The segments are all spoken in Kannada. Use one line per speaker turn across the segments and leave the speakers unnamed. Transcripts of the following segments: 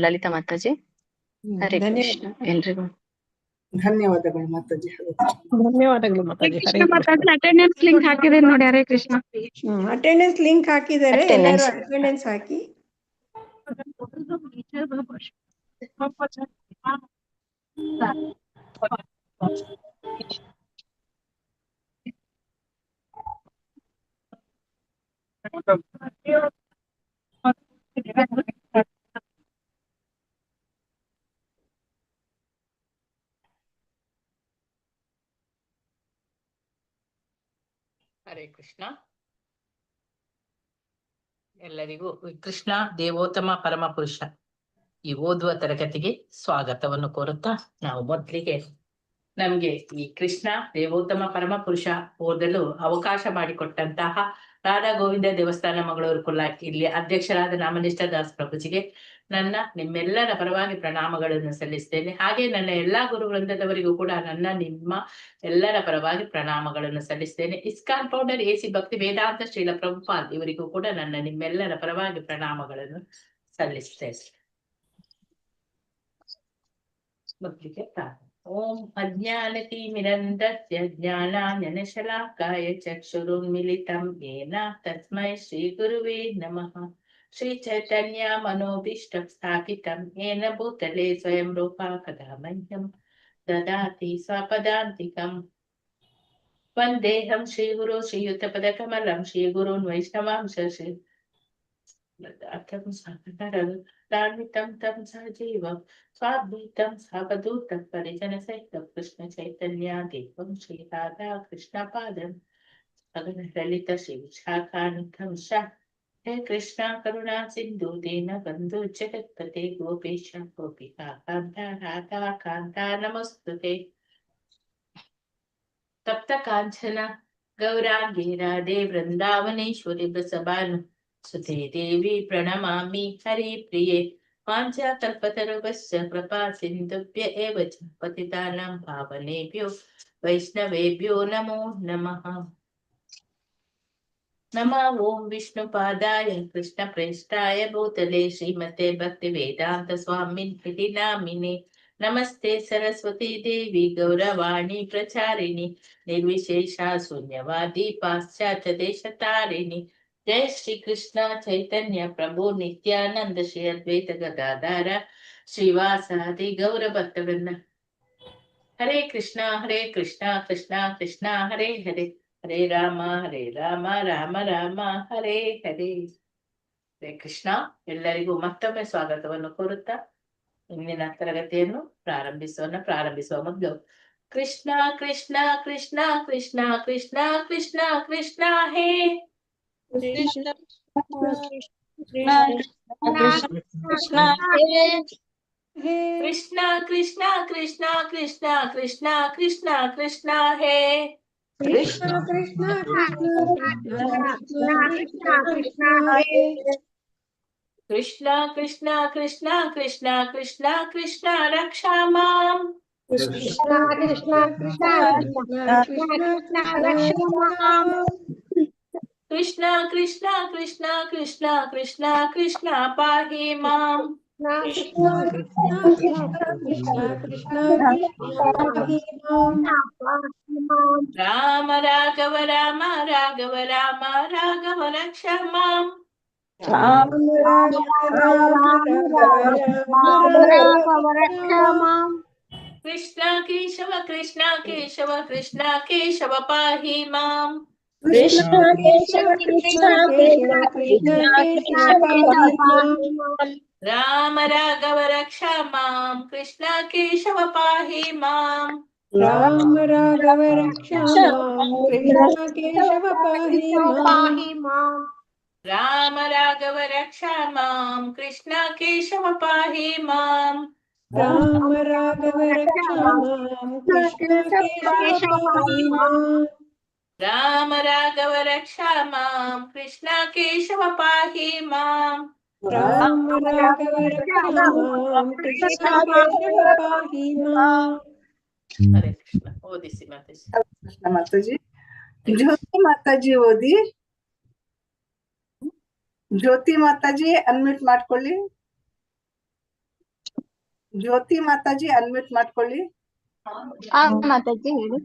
ಲಲಿತಾ ಮಾತಾಜಿ. ಹರೇ ಕೃಷ್ಣ ಎಲ್ರಿಗೂ.
ಧನ್ಯವಾದಗಳು ಮಾತಾಜಿ.
ಧನ್ಯವಾದಗಳು ಮಾತಾಜಿ. ಹರೇ
ಮಾತಾಜಿ ಅಟೆಂಡೆನ್ಸ್ ಲಿಂಕ್ ಹಾಕಿದ್ದಾರೆ ನೋಡಿ. ಹರೇ ಕೃಷ್ಣ.
ಅಟೆಂಡೆನ್ಸ್ ಲಿಂಕ್ ಹಾಕಿದ್ದಾರೆ, ಎಲ್ಲರೂ ಅಟೆಂಡೆನ್ಸ್ ಹಾಕಿ.
ಹರೇ ಕೃಷ್ಣ. ಎಲ್ಲರಿಗೂ ಕೃಷ್ಣ ದೇವೋತ್ತಮ ಪರಮ ಪುರುಷ ಈ ಓದುವ ತರಗತಿಗೆ ಸ್ವಾಗತವನ್ನು ಕೋರುತ್ತಾ, ನಾವು ಮೊದಲಿಗೆ ನಮ್ಗೆ ಈ ಕೃಷ್ಣ ದೇವೋತ್ತಮ ಪರಮ ಪುರುಷ ಓದಲು ಅವಕಾಶ ಮಾಡಿಕೊಟ್ಟಂತಹ ರಾಧಾ ಗೋವಿಂದ ದೇವಸ್ಥಾನ ಮಂಗಳೂರು ಕುಲ್ಲ ಇಲ್ಲಿ ಅಧ್ಯಕ್ಷರಾದ ನಾಮನಿಷ್ಠ ದಾಸ್ ಪ್ರಭುಜಿಗೆ ನನ್ನ ನಿಮ್ಮೆಲ್ಲರ ಪರವಾಗಿ ಪ್ರಣಾಮಗಳನ್ನು ಸಲ್ಲಿಸ್ತೇನೆ. ಹಾಗೆ ನನ್ನ ಎಲ್ಲಾ ಗುರು ವೃಂದದವರಿಗೂ ಕೂಡ ನನ್ನ ನಿಮ್ಮ ಎಲ್ಲರ ಪರವಾಗಿ ಪ್ರಣಾಮಗಳನ್ನು ಸಲ್ಲಿಸ್ತೇನೆ. ಇಸ್ಕಾನ್ ಫೌಂಡರ್ ಎಸಿ ಭಕ್ತಿ ವೇದಾಂತ ಶ್ರೀಲ ಪ್ರಭುಪಾಲ್ ಇವರಿಗೂ ಕೂಡ ನನ್ನ ನಿಮ್ಮೆಲ್ಲರ ಪರವಾಗಿ ಪ್ರಣಾಮಗಳನ್ನು ಸಲ್ಲಿಸ್ತೇನೆ. ಮೊದಲಿಗೆ ಓಂ ಅಜ್ಞಾನತಿಮಿರಂಧಸ್ಯ ಜ್ಞಾನಾಂಜನಶಲಾಕಾಯ ಚಕ್ಷುರುನ್ಮಿಲಿತಂ ಯೇನ ತಸ್ಮೈ ಶ್ರೀ ಗುರುವೇ ನಮಃ. ಶ್ರೀ ಚೈತನ್ಯ ಮನೋಭೀಷ್ಟಂ ಸ್ಥಾಪಿತಂ ಯೇನ ಭೂತಲೆ ಸ್ವಯಂ ರೂಪ ಕದಾ ಮಹ್ಯಂ ದದಾತಿ ಸ್ವಪದಾಂತಿಕಂ. ವಂದೇಹಂ ಶ್ರೀ ಗುರು ಶ್ರೀಯುತ ಪದಕಮಲಂ ಶ್ರೀ ಗುರುನ್ ವೈಷ್ಣವಾಂಶ ಶ್ರೀ ಲಾನ್ವಿತಂ ತಂ ಸಹಜೀವಂ ಸ್ವಾದ್ವೈತಂ ಸಾವಧೂತಂ ಪರಿಜನ ಸಹಿತಂ ಕೃಷ್ಣ ಚೈತನ್ಯ ದೇವಂ ಶ್ರೀ ರಾಧಾ ಕೃಷ್ಣ ಪಾದಂ ಸಗನ ಲಲಿತ ಶ್ರೀ ವಿಶಾಖಾನುತಂ ಶ. ಹೇ ಕೃಷ್ಣ ಕರುಣಾ ಸಿಂಧು ದೀನ ಬಂಧು ಜಗತ್ಪತೆ ಗೋಪೇಶ ಗೋಪಿಕಾ ಕಾಂತ ರಾಧಾ ಕಾಂತ ನಮಸ್ತುತೆ. ತಪ್ತ ಕಾಂಚನ ಗೌರಾಂಗಿ ರಾಧೆ ವೃಂದಾವನೇಶ್ವರಿ ಬಸವಾನು ಸುತೆ ದೇವಿ ಪ್ರಣಮಾಮಿ ಹರಿ ಪ್ರಿಯೆ. ವಾಂಛಾ ಕಲ್ಪತರುಭ್ಯಶ್ಚ ಕೃಪಾ ಸಿಂಧುಭ್ಯ ಏವ ಚ ಪತಿತಾನಾಂ ಪಾವನೇಭ್ಯೋ ವೈಷ್ಣವೇಭ್ಯೋ ನಮೋ ನಮಃ. ನಮಃ ಓಂ ವಿಷ್ಣುಪಾದಾಯ ಕೃಷ್ಣ ಪ್ರೇಷ್ಠಾಯ ಭೂತಲೆ ಶ್ರೀಮತೆ ಭಕ್ತಿ ವೇದಾಂತ ಸ್ವಾಮಿನ್ ಇತಿ ನಾಮಿನೆ. ನಮಸ್ತೆ ಸರಸ್ವತಿ ದೇವಿ ಗೌರವಾಣಿ ಪ್ರಚಾರಿಣಿ ನಿರ್ವಿಶೇಷ ಶೂನ್ಯವಾದಿ ಪಾಶ್ಚಾತ್ಯ ದೇಶತಾರಿಣಿ. ಜಯ ಶ್ರೀ ಕೃಷ್ಣ ಚೈತನ್ಯ ಪ್ರಭು ನಿತ್ಯಾನಂದ ಶ್ರೀ ಅದ್ವೈತ ಗದಾಧಾರ ಶ್ರೀವಾಸಾದಿ ಗೌರ ಭಕ್ತವೃಂದ. ಹರೇ ಕೃಷ್ಣ ಕೃಷ್ಣ ಕೃಷ್ಣ ಹರೇ ಹರೇ, ಹರೇ ರಾಮ ರಾಮ ರಾಮ ಹರೇ ಹರೇ. ಹರೇ ಕೃಷ್ಣ. ಎಲ್ಲರಿಗೂ ಮತ್ತೊಮ್ಮೆ ಸ್ವಾಗತವನ್ನು ಕೋರುತ್ತಾ ಇಂದಿನ ತರಗತಿಯನ್ನು ಪ್ರಾರಂಭಿಸುವ ಮೊದಲು ಕೃಷ್ಣ ಕೃಷ್ಣ ಕೃಷ್ಣ ಕೃಷ್ಣ ಕೃಷ್ಣ ಕೃಷ್ಣ ಕೃಷ್ಣ ಹೇ.
ಕೃಷ್ಣ
ಕೃಷ್ಣ ಕೃಷ್ಣ ಕೃಷ್ಣ ಕೃಷ್ಣ ಕೃಷ್ಣ ಕೃಷ್ಣ ಕೃಷ್ಣ ಹೇ.
ಕೃಷ್ಣ ಕೃಷ್ಣ
ಕೃಷ್ಣ ಕೃಷ್ಣ ಕೃಷ್ಣ ಕೃಷ್ಣ ಕೃಷ್ಣ ಕೃಷ್ಣ ರಕ್ಷಾ ಮಾಂ.
ಕೃಷ್ಣ ಕೃಷ್ಣ ಕೃಷ್ಣ
ಕೃಷ್ಣ ಕೃಷ್ಣ ಕೃಷ್ಣ ಕೃಷ್ಣ ಕೃಷ್ಣ ಕೃಷ್ಣ ಪಾಹಿ ಮಾಂ. ರಾಮ ರಾಘವ ರಾಮ ರಾಘವ ರಾಮ ರಾಘವ ರಕ್ಷಾ ಮಾಂ. ಕೃಷ್ಣ ಕೇಶವ ಕೃಷ್ಣ ಕೇಶವ ಕೃಷ್ಣ ಕೇಶವ ಪಾಹಿ ಮಾಂ. ರಾಮ ರಾಘವ ರಕ್ಷಾ ಮಾಂ. ಕೃಷ್ಣ ಕೇಶವ ಪಾಹಿ ಮಾಂ.
ರಾಮ ರಾಘವ ರಕ್ಷಾ ಮಾಂ. ಕೃಷ್ಣ ಕೇಶವ ಪಾಹಿ ಮಾಂ.
ರಾಮ ರಾಘವ ರಕ್ಷಾ ಮಾಂ. ಕೃಷ್ಣ ಕೇಶವ ಪಾಹಿ ಮಾಂ.
ರಾಮ ರಾಘವ ರಕ್ಷಾ ಮಾಂ. ಕೃಷ್ಣ ಕೇಶವ ಪಾಹಿ ಮಾಂ.
ರಾಮ ರಾಘವ ರಕ್ಷಾ ಮಾಂ. ಕೃಷ್ಣ ಕೇಶವ ಪಾಹಿ ಮಾಂ.
ರಾಮ ರಾಘವ ರಕ್ಷಾ ಮಾಂ. ಕೃಷ್ಣ ಕೇಶವ ಪಾಹಿ ಮಾಂ.
ಹರೇ ಕೃಷ್ಣ. ಓದಿಸಿ ಮಾತಾಜಿ.
ಕೃಷ್ಣ ಮಾತಾಜಿ. ಜ್ಯೋತಿ ಮಾತಾಜಿ ಓದಿ. ಜ್ಯೋತಿ ಮಾತಾಜಿ ಅನ್ಮ್ಯೂಟ್ ಮಾಡ್ಕೊಳ್ಳಿ. ಜ್ಯೋತಿ ಮಾತಾಜಿ ಅನ್ಮ್ಯೂಟ್ ಮಾಡ್ಕೊಳ್ಳಿ.
ಮಾತಾಜಿ ಹೇಳಿ.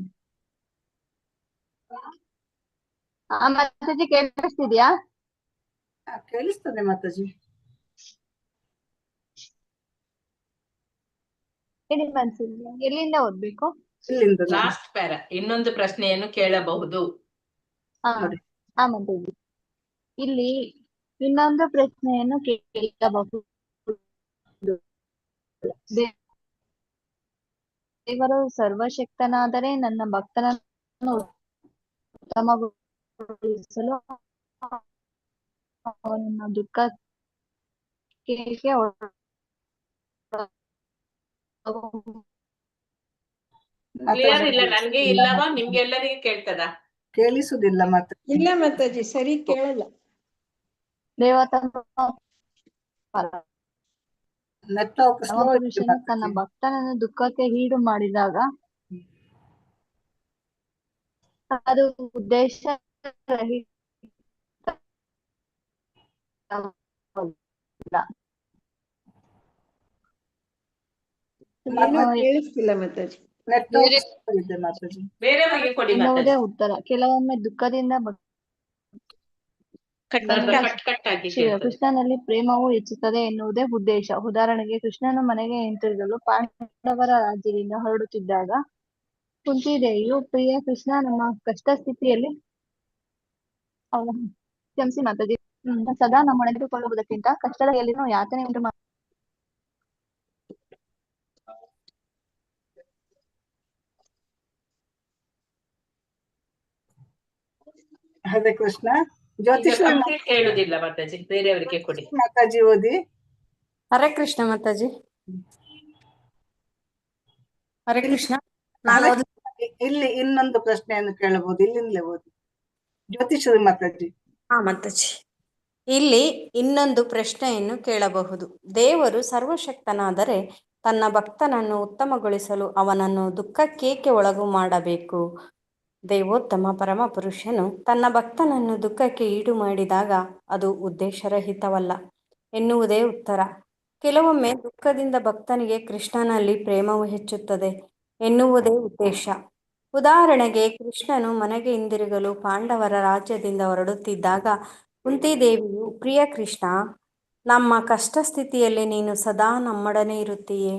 ಮಾತಾಜಿ ಕೇಳಿಸ್ತಿದ್ಯಾ?
ಕೇಳಿಸ್ತದೆ ಮಾತಾಜಿ.
ಹೇಳಿ ಮನ್ಸಿಲ್ಲ, ಎಲ್ಲಿಂದ ಓದ್ಬೇಕು?
ಇಲ್ಲಿಂದ
ಲಾಸ್ಟ್ ಪ್ಯಾರ. ಇನ್ನೊಂದು ಪ್ರಶ್ನೆಯನ್ನು ಕೇಳಬಹುದು.
ಮಾತಾಜಿ ಇಲ್ಲಿ ಇನ್ನೊಂದು ಪ್ರಶ್ನೆಯನ್ನು ಕೇಳಬಹುದು. ದೇವರು ಸರ್ವಶಕ್ತನಾದರೆ ನನ್ನ ಭಕ್ತನನ್ನು ಉತ್ತಮಗೊಳಿಸಲು ಅವನ ದುಃಖಕ್ಕೆ
ಕ್ಲಿಯರ್ ಇಲ್ಲ, ನನ್ಗೆ ಇಲ್ಲವಾ? ನಿಮ್ಗೆಲ್ಲರಿಗೆ ಕೇಳ್ತದ?
ಕೇಳಿಸುದಿಲ್ಲ ಮಾತಾಜಿ.
ಇಲ್ಲ ಮಾತಾಜಿ, ಸರಿ ಕೇಳಲ್ಲ.
ನೆಟ್ವರ್ಕ್ ಸ್ಲೋ
ಪುರುಷನು ತನ್ನ ಭಕ್ತನನ್ನು ದುಃಖಕ್ಕೆ ಈಡು ಮಾಡಿದಾಗ ಅದು ಉದ್ದೇಶ
ಏನೋ ಕೇಳಿಸ್ತಿಲ್ಲ ಮಾತಾಜಿ.
ನೆಟ್ವರ್ಕ್ ಇದೆ ಮಾತಾಜಿ.
ಬೇರೆಯವರಿಗೆ ಕೊಡಿ
ಎನ್ನುವುದೇ
ಮಾತಾಜಿ.
ಉತ್ತರ. ಕೆಲವೊಮ್ಮೆ ದುಃಖದಿಂದ
ಕಟ್ ಆಗಿ ಕೇಳ್ತದೆ.
ಕೃಷ್ಣನಲ್ಲಿ ಪ್ರೇಮವು ಹೆಚ್ಚುತ್ತದೆ ಎನ್ನುವುದೇ ಉದ್ದೇಶ. ಉದಾಹರಣೆಗೆ, ಕೃಷ್ಣನು ಮನೆಗೆ ಹಿಂತಿರುಗಲು ಪಾಂಡವರ ರಾಜ್ಯದಿಂದ ಹೊರಡುತ್ತಿದ್ದಾಗ ಕುಂತಿದೇವಿಯು, ಪ್ರಿಯ ಕೃಷ್ಣ, ನಮ್ಮ ಕಷ್ಟ ಸ್ಥಿತಿಯಲ್ಲಿ ಕ್ಷಮಿಸಿ ಮಾತಾಜಿ, ಸದಾ ನಮ್ಮ ನಡೆದುಕೊಳ್ಳುವುದಕ್ಕಿಂತ ಕಷ್ಟದ ಎಲ್ಲಿನೂ ಯಾತನೆ ಉಂಟು
ಹರೇ ಕೃಷ್ಣ. ಜ್ಯೋತಿಷ್
ಹೇಳುದಿಲ್ಲ ಮಾತಾಜಿ, ಬೇರೆಯವರಿಗೆ ಕೊಡಿ.
ಮಾತಾಜಿ ಓದಿ.
ಹರೇ ಕೃಷ್ಣ ಮಾತಾಜಿ. ಹರೇ ಕೃಷ್ಣ.
ಇಲ್ಲಿ ಇನ್ನೊಂದು ಪ್ರಶ್ನೆಯನ್ನು ಕೇಳಬಹುದು, ಇಲ್ಲಿಂದಲೇ ಓದಿ. ಜ್ಯೋತಿಷ್ ಮಾತಾಜಿ.
ಮಾತಾಜಿ, ಇಲ್ಲಿ ಇನ್ನೊಂದು ಪ್ರಶ್ನೆಯನ್ನು ಕೇಳಬಹುದು. ದೇವರು ಸರ್ವಶಕ್ತನಾದರೆ ತನ್ನ ಭಕ್ತನನ್ನು ಉತ್ತಮಗೊಳಿಸಲು ಅವನನ್ನು ದುಃಖಕ್ಕೇಕೆ ಒಳಗು ಮಾಡಬೇಕು? ದೇವೋತ್ತಮ ಪರಮ ಪುರುಷನು ತನ್ನ ಭಕ್ತನನ್ನು ದುಃಖಕ್ಕೆ ಈಡು ಮಾಡಿದಾಗ ಅದು ಉದ್ದೇಶರಹಿತವಲ್ಲ ಎನ್ನುವುದೇ ಉತ್ತರ. ಕೆಲವೊಮ್ಮೆ ದುಃಖದಿಂದ ಭಕ್ತನಿಗೆ ಕೃಷ್ಣನಲ್ಲಿ ಪ್ರೇಮವು ಹೆಚ್ಚುತ್ತದೆ ಎನ್ನುವುದೇ ಉದ್ದೇಶ. ಉದಾಹರಣೆಗೆ, ಕೃಷ್ಣನು ಮನೆಗೆ ಹಿಂದಿರುಗಲು ಪಾಂಡವರ ರಾಜ್ಯದಿಂದ ಹೊರಡುತ್ತಿದ್ದಾಗ ಕುಂತಿದೇವಿಯು, ಪ್ರಿಯ ಕೃಷ್ಣ, ನಮ್ಮ ಕಷ್ಟ ಸ್ಥಿತಿಯಲ್ಲಿ ನೀನು ಸದಾ ನಮ್ಮೊಡನೆ ಇರುತ್ತೀಯೆ.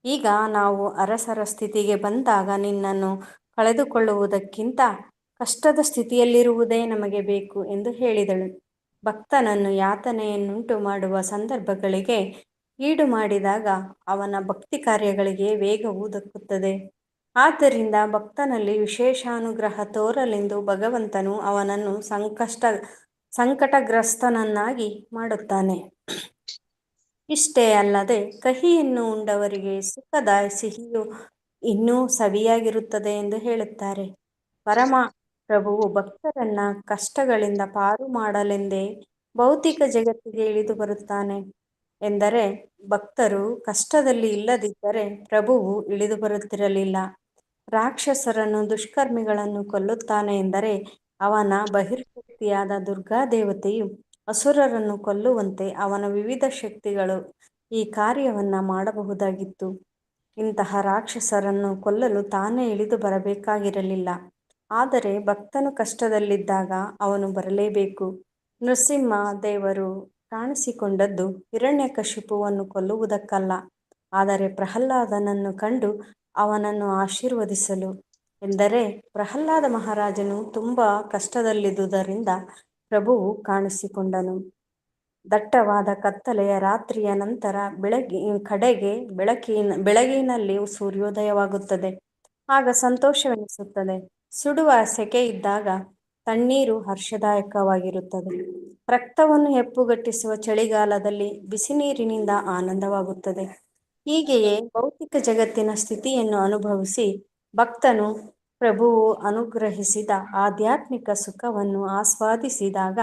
ಈಗ ನಾವು ಅರಸರ ಸ್ಥಿತಿಗೆ ಬಂದಾಗ ನಿನ್ನನ್ನು ಕಳೆದುಕೊಳ್ಳುವುದಕ್ಕಿಂತ ಕಷ್ಟದ ಸ್ಥಿತಿಯಲ್ಲಿರುವುದೇ ನಮಗೆ ಬೇಕು ಎಂದು ಹೇಳಿದಳು. ಭಕ್ತನನ್ನು ಯಾತನೆಯನ್ನುಂಟು ಮಾಡುವ ಸಂದರ್ಭಗಳಿಗೆ ಈಡು ಮಾಡಿದಾಗ ಅವನ ಭಕ್ತಿ ಕಾರ್ಯಗಳಿಗೆ ವೇಗವು ದಕ್ಕುತ್ತದೆ. ಆದ್ದರಿಂದ ಭಕ್ತನಲ್ಲಿ ವಿಶೇಷಾನುಗ್ರಹ ತೋರಲೆಂದು ಭಗವಂತನು ಅವನನ್ನು ಸಂಕಟಗ್ರಸ್ತನನ್ನಾಗಿ ಮಾಡುತ್ತಾನೆ. ಇಷ್ಟೇ ಅಲ್ಲದೆ, ಕಹಿಯನ್ನು ಉಂಡವರಿಗೆ ಸುಖದ ಸಿಹಿಯು ಇನ್ನೂ ಸವಿಯಾಗಿರುತ್ತದೆ ಎಂದು ಹೇಳುತ್ತಾರೆ. ಪರಮ ಪ್ರಭುವು ಭಕ್ತರನ್ನ ಕಷ್ಟಗಳಿಂದ ಪಾರು ಮಾಡಲೆಂದೇ ಭೌತಿಕ ಜಗತ್ತಿಗೆ ಇಳಿದು ಬರುತ್ತಾನೆ. ಎಂದರೆ, ಭಕ್ತರು ಕಷ್ಟದಲ್ಲಿ ಇಲ್ಲದಿದ್ದರೆ ಪ್ರಭುವು ಇಳಿದು ಬರುತ್ತಿರಲಿಲ್ಲ. ರಾಕ್ಷಸರನ್ನು, ದುಷ್ಕರ್ಮಿಗಳನ್ನು ಕೊಲ್ಲುತ್ತಾನೆ ಎಂದರೆ ಅವನ ಬಹಿರ್ಶಕ್ತಿಯಾದ ದುರ್ಗಾದೇವತೆಯು ಅಸುರರನ್ನು ಕೊಲ್ಲುವಂತೆ ಅವನ ವಿವಿಧ ಶಕ್ತಿಗಳು ಈ ಕಾರ್ಯವನ್ನ ಮಾಡಬಹುದಾಗಿತ್ತು. ಇಂತಹ ರಾಕ್ಷಸರನ್ನು ಕೊಲ್ಲಲು ತಾನೇ ಇಳಿದು ಬರಬೇಕಾಗಿರಲಿಲ್ಲ. ಆದರೆ ಭಕ್ತನು ಕಷ್ಟದಲ್ಲಿದ್ದಾಗ ಅವನು ಬರಲೇಬೇಕು. ನೃಸಿಂಹ ದೇವರು ಕಾಣಿಸಿಕೊಂಡದ್ದು ಹಿರಣ್ಯಕಶಿಪುವನ್ನು ಕೊಲ್ಲುವುದಕ್ಕಲ್ಲ, ಆದರೆ ಪ್ರಹ್ಲಾದನನ್ನು ಕಂಡು ಅವನನ್ನು ಆಶೀರ್ವದಿಸಲು. ಎಂದರೆ, ಪ್ರಹ್ಲಾದ ಮಹಾರಾಜನು ತುಂಬ ಕಷ್ಟದಲ್ಲಿದ್ದುದರಿಂದ ಪ್ರಭುವು ಕಾಣಿಸಿಕೊಂಡನು. ದಟ್ಟವಾದ ಕತ್ತಲೆಯ ರಾತ್ರಿಯ ನಂತರ ಬೆಳಗಿನಲ್ಲಿ ಸೂರ್ಯೋದಯವಾಗುತ್ತದೆ. ಆಗ ಸಂತೋಷವೆನಿಸುತ್ತದೆ. ಸುಡುವ ಸೆಕೆ ಇದ್ದಾಗ ತಣ್ಣೀರು ಹರ್ಷದಾಯಕವಾಗಿರುತ್ತದೆ. ರಕ್ತವನ್ನು ಹೆಪ್ಪುಗಟ್ಟಿಸುವ ಚಳಿಗಾಲದಲ್ಲಿ ಬಿಸಿ ನೀರಿನಿಂದ ಆನಂದವಾಗುತ್ತದೆ. ಹೀಗೆಯೇ ಭೌತಿಕ ಜಗತ್ತಿನ ಸ್ಥಿತಿಯನ್ನು ಅನುಭವಿಸಿ ಭಕ್ತನು ಪ್ರಭುವು ಅನುಗ್ರಹಿಸಿದ ಆಧ್ಯಾತ್ಮಿಕ ಸುಖವನ್ನು ಆಸ್ವಾದಿಸಿದಾಗ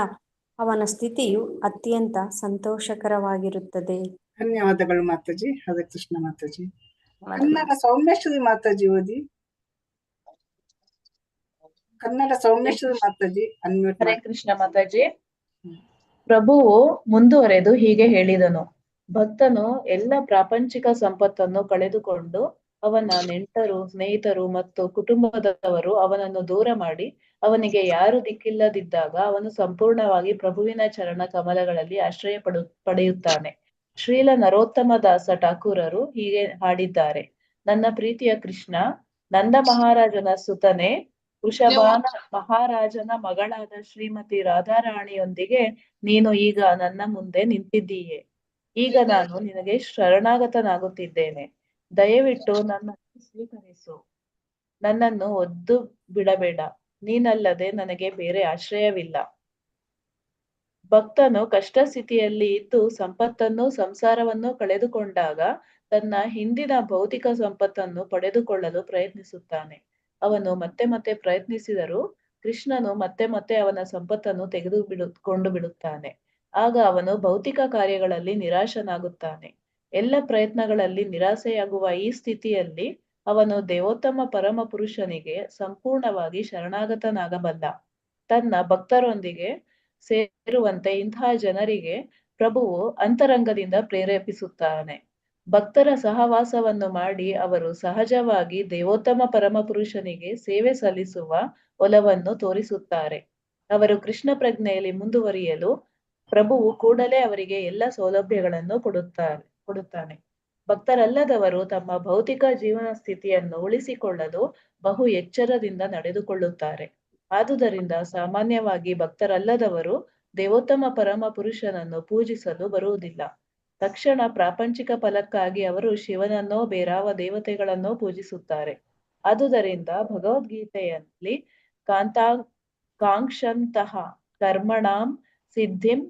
ಅವನ ಸ್ಥಿತಿಯು ಅತ್ಯಂತ ಸಂತೋಷಕರವಾಗಿರುತ್ತದೆ.
ಧನ್ಯವಾದಗಳು ಮಾತಾಜಿ. ಹರೇ ಕೃಷ್ಣ ಮಾತಾಜಿ. ಕನ್ನಡ ಸೌಮ್ಯಶ್ರೀ ಮಾತಾಜಿ ಓದಿ. ಕನ್ನಡ ಸೌಮ್ಯಶ್ರೀ ಮಾತಾಜಿ ಅನ್ಮ್ಯೂಟ್.
ಹರೇ ಕೃಷ್ಣ ಮಾತಾಜಿ. ಪ್ರಭುವು ಮುಂದುವರೆದು ಹೀಗೆ ಹೇಳಿದನು, ಭಕ್ತನು ಎಲ್ಲ ಪ್ರಾಪಂಚಿಕ ಸಂಪತ್ತನ್ನು ಕಳೆದುಕೊಂಡು ಅವನ ನೆಂಟರು, ಸ್ನೇಹಿತರು ಮತ್ತು ಕುಟುಂಬದವರು ಅವನನ್ನು ದೂರ ಮಾಡಿ ಅವನಿಗೆ ಯಾರು ದಿಕ್ಕಿಲ್ಲದಿದ್ದಾಗ ಅವನು ಸಂಪೂರ್ಣವಾಗಿ ಪ್ರಭುವಿನ ಚರಣ ಕಮಲಗಳಲ್ಲಿ ಆಶ್ರಯ ಪಡೆಯುತ್ತಾನೆ. ಶ್ರೀಲ ನರೋತ್ತಮ ದಾಸ ಠಾಕೂರರು ಹೀಗೆ ಹಾಡಿದ್ದಾರೆ: ನನ್ನ ಪ್ರೀತಿಯ ಕೃಷ್ಣ, ನಂದ ಮಹಾರಾಜನ ಸುತನೆ, ವೃಷಭಾನ ಮಹಾರಾಜನ ಮಗಳಾದ ಶ್ರೀಮತಿ ರಾಧಾರಾಣಿಯೊಂದಿಗೆ ನೀನು ಈಗ ನನ್ನ ಮುಂದೆ ನಿಂತಿದ್ದೀಯೆ. ಈಗ ನಾನು ನಿನಗೆ ಶರಣಾಗತನಾಗುತ್ತಿದ್ದೇನೆ. ದಯವಿಟ್ಟು ನನ್ನನ್ನು ಸ್ವೀಕರಿಸು. ನನ್ನನ್ನು ಒದ್ದು ಬಿಡಬೇಡ. ನೀನಲ್ಲದೆ ನನಗೆ ಬೇರೆ ಆಶ್ರಯವಿಲ್ಲ. ಭಕ್ತನು ಕಷ್ಟ ಸ್ಥಿತಿಯಲ್ಲಿ ಇದ್ದು ಸಂಪತ್ತನ್ನು, ಸಂಸಾರವನ್ನು ಕಳೆದುಕೊಂಡಾಗ ತನ್ನ ಹಿಂದಿನ ಭೌತಿಕ ಸಂಪತ್ತನ್ನು ಪಡೆದುಕೊಳ್ಳಲು ಪ್ರಯತ್ನಿಸುತ್ತಾನೆ. ಅವನು ಮತ್ತೆ ಮತ್ತೆ ಪ್ರಯತ್ನಿಸಿದರೂ ಕೃಷ್ಣನು ಮತ್ತೆ ಮತ್ತೆ ಅವನ ಸಂಪತ್ತನ್ನು ಕೊಂಡು ಬಿಡುತ್ತಾನೆ. ಆಗ ಅವನು ಭೌತಿಕ ಕಾರ್ಯಗಳಲ್ಲಿ ನಿರಾಶನಾಗುತ್ತಾನೆ. ಎಲ್ಲ ಪ್ರಯತ್ನಗಳಲ್ಲಿ ನಿರಾಸೆಯಾಗುವ ಈ ಸ್ಥಿತಿಯಲ್ಲಿ ಅವನು ದೇವೋತ್ತಮ ಪರಮ ಪುರುಷನಿಗೆ ಸಂಪೂರ್ಣವಾಗಿ ಶರಣಾಗತನಾಗಬಲ್ಲ. ತನ್ನ ಭಕ್ತರೊಂದಿಗೆ ಸೇರುವಂತೆ ಇಂತಹ ಜನರಿಗೆ ಪ್ರಭುವು ಅಂತರಂಗದಿಂದ ಪ್ರೇರೇಪಿಸುತ್ತಾನೆ. ಭಕ್ತರ ಸಹವಾಸವನ್ನು ಮಾಡಿ ಅವರು ಸಹಜವಾಗಿ ದೇವೋತ್ತಮ ಪರಮ ಪುರುಷನಿಗೆ ಸೇವೆ ಸಲ್ಲಿಸುವ ಒಲವನ್ನು ತೋರಿಸುತ್ತಾರೆ. ಅವರು ಕೃಷ್ಣ ಪ್ರಜ್ಞೆಯಲ್ಲಿ ಮುಂದುವರಿಯಲು ಪ್ರಭುವು ಕೂಡಲೇ ಅವರಿಗೆ ಎಲ್ಲ ಸೌಲಭ್ಯಗಳನ್ನು ಕೊಡುತ್ತಾನೆ. ಭಕ್ತರಲ್ಲದವರು ತಮ್ಮ ಭೌತಿಕ ಜೀವನ ಸ್ಥಿತಿಯನ್ನು ಉಳಿಸಿಕೊಳ್ಳಲು ಬಹು ಎಚ್ಚರದಿಂದ ನಡೆದುಕೊಳ್ಳುತ್ತಾರೆ. ಆದುದರಿಂದ ಸಾಮಾನ್ಯವಾಗಿ ಭಕ್ತರಲ್ಲದವರು ದೇವೋತ್ತಮ ಪರಮ ಪುರುಷನನ್ನು ಪೂಜಿಸಲು ಬರುವುದಿಲ್ಲ. ತಕ್ಷಣ ಪ್ರಾಪಂಚಿಕ ಫಲಕ್ಕಾಗಿ ಅವರು ಶಿವನನ್ನೋ ಬೇರಾವ ದೇವತೆಗಳನ್ನೋ ಪೂಜಿಸುತ್ತಾರೆ. ಆದುದರಿಂದ ಭಗವದ್ಗೀತೆಯಲ್ಲಿ ಕಾಂಕ್ಷಂತಹ ಕರ್ಮಣಾಂ ಸಿದ್ಧಿಂ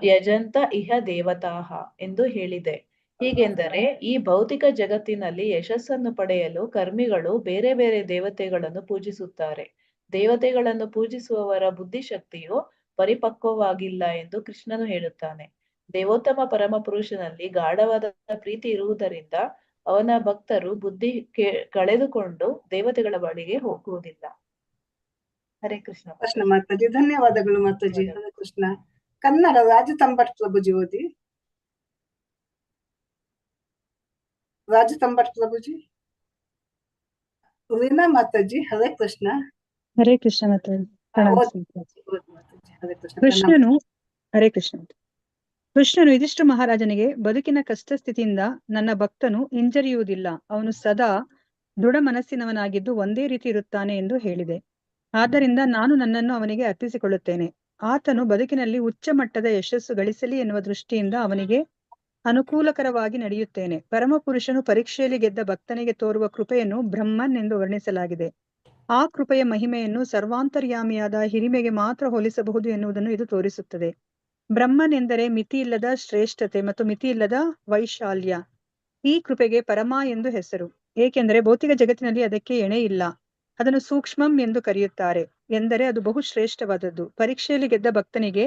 ಯಜಂತ ಇಹ ದೇವತಾಹ ಎಂದು ಹೇಳಿದೆ. ಹೀಗೆಂದರೆ ಈ ಭೌತಿಕ ಜಗತ್ತಿನಲ್ಲಿ ಯಶಸ್ಸನ್ನು ಪಡೆಯಲು ಕರ್ಮಿಗಳು ಬೇರೆ ಬೇರೆ ದೇವತೆಗಳನ್ನು ಪೂಜಿಸುತ್ತಾರೆ. ದೇವತೆಗಳನ್ನು ಪೂಜಿಸುವವರ ಬುದ್ಧಿಶಕ್ತಿಯು ಪರಿಪಕ್ವವಾಗಿಲ್ಲ ಎಂದು ಕೃಷ್ಣನು ಹೇಳುತ್ತಾನೆ. ದೇವೋತ್ತಮ ಪರಮ ಪುರುಷನಲ್ಲಿ ಗಾಢವಾದ ಪ್ರೀತಿ ಇರುವುದರಿಂದ ಅವನ ಭಕ್ತರು ಬುದ್ಧಿ ಕಳೆದುಕೊಂಡು ದೇವತೆಗಳ ಬಳಿಗೆ ಹೋಗುವುದಿಲ್ಲ. ಹರೇ ಕೃಷ್ಣ.
ಕೃಷ್ಣ ಮಾತಾಜಿ, ಧನ್ಯವಾದಗಳು ಮಾತಾಜಿ. ಹರೇ ಕೃಷ್ಣ. ಕನ್ನಡ ರಾಜತಂಬಟ್ ಪ್ರಭುಜಿ ಓದಿ. ರಾಜತಂಬಟ್ ಪ್ರಭುಜಿ. ವೀಣಾ ಮಾತಾಜಿ. ಹರೇ ಕೃಷ್ಣ.
ಹರೇ ಕೃಷ್ಣ ಮಾತಾಜಿ.
ಹರೇ ಕೃಷ್ಣ.
ಕೃಷ್ಣನು ಹರೇ ಕೃಷ್ಣ. ಕೃಷ್ಣನು ಯುಧಿಷ್ಠಿರ ಮಹಾರಾಜನಿಗೆ ಬದುಕಿನ ಕಷ್ಟ ಸ್ಥಿತಿಯಿಂದ ನನ್ನ ಭಕ್ತನು ಹಿಂಜರಿಯುವುದಿಲ್ಲ, ಅವನು ಸದಾ ದೃಢ ಮನಸ್ಸಿನವನಾಗಿದ್ದು ಒಂದೇ ರೀತಿ ಇರುತ್ತಾನೆ ಎಂದು ಹೇಳಿದೆ. ಆದ್ದರಿಂದ ನಾನು ನನ್ನನ್ನು ಅವನಿಗೆ ಅರ್ಪಿಸಿಕೊಳ್ಳುತ್ತೇನೆ. ಆತನು ಬದುಕಿನಲ್ಲಿ ಉಚ್ಚ ಮಟ್ಟದ ಯಶಸ್ಸು ಗಳಿಸಲಿ ಎನ್ನುವ ದೃಷ್ಟಿಯಿಂದ ಅವನಿಗೆ ಅನುಕೂಲಕರವಾಗಿ ನಡೆಯುತ್ತೇನೆ. ಪರಮ ಪುರುಷನು ಪರೀಕ್ಷೆಯಲ್ಲಿ ಗೆದ್ದ ಭಕ್ತನಿಗೆ ತೋರುವ ಕೃಪೆಯನ್ನು ಬ್ರಹ್ಮನ್ ಎಂದು ವರ್ಣಿಸಲಾಗಿದೆ. ಆ ಕೃಪೆಯ ಮಹಿಮೆಯನ್ನು ಸರ್ವಾಂತರ್ಯಾಮಿಯಾದ ಹಿರಿಮೆಗೆ ಮಾತ್ರ ಹೋಲಿಸಬಹುದು ಎನ್ನುವುದನ್ನು ಇದು ತೋರಿಸುತ್ತದೆ. ಬ್ರಹ್ಮನ್ ಎಂದರೆ ಮಿತಿಯಿಲ್ಲದ ಶ್ರೇಷ್ಠತೆ ಮತ್ತು ಮಿತಿಯಿಲ್ಲದ ವೈಶಾಲ್ಯ. ಈ ಕೃಪೆಗೆ ಪರಮ ಎಂದು ಹೆಸರು, ಏಕೆಂದರೆ ಭೌತಿಕ ಜಗತ್ತಿನಲ್ಲಿ ಅದಕ್ಕೆ ಎಣೆ ಇಲ್ಲ. ಅದನ್ನು ಸೂಕ್ಷ್ಮಂ ಎಂದು ಕರೆಯುತ್ತಾರೆ, ಎಂದರೆ ಅದು ಬಹು ಶ್ರೇಷ್ಠವಾದದ್ದು. ಪರೀಕ್ಷೆಯಲ್ಲಿ ಗೆದ್ದ ಭಕ್ತನಿಗೆ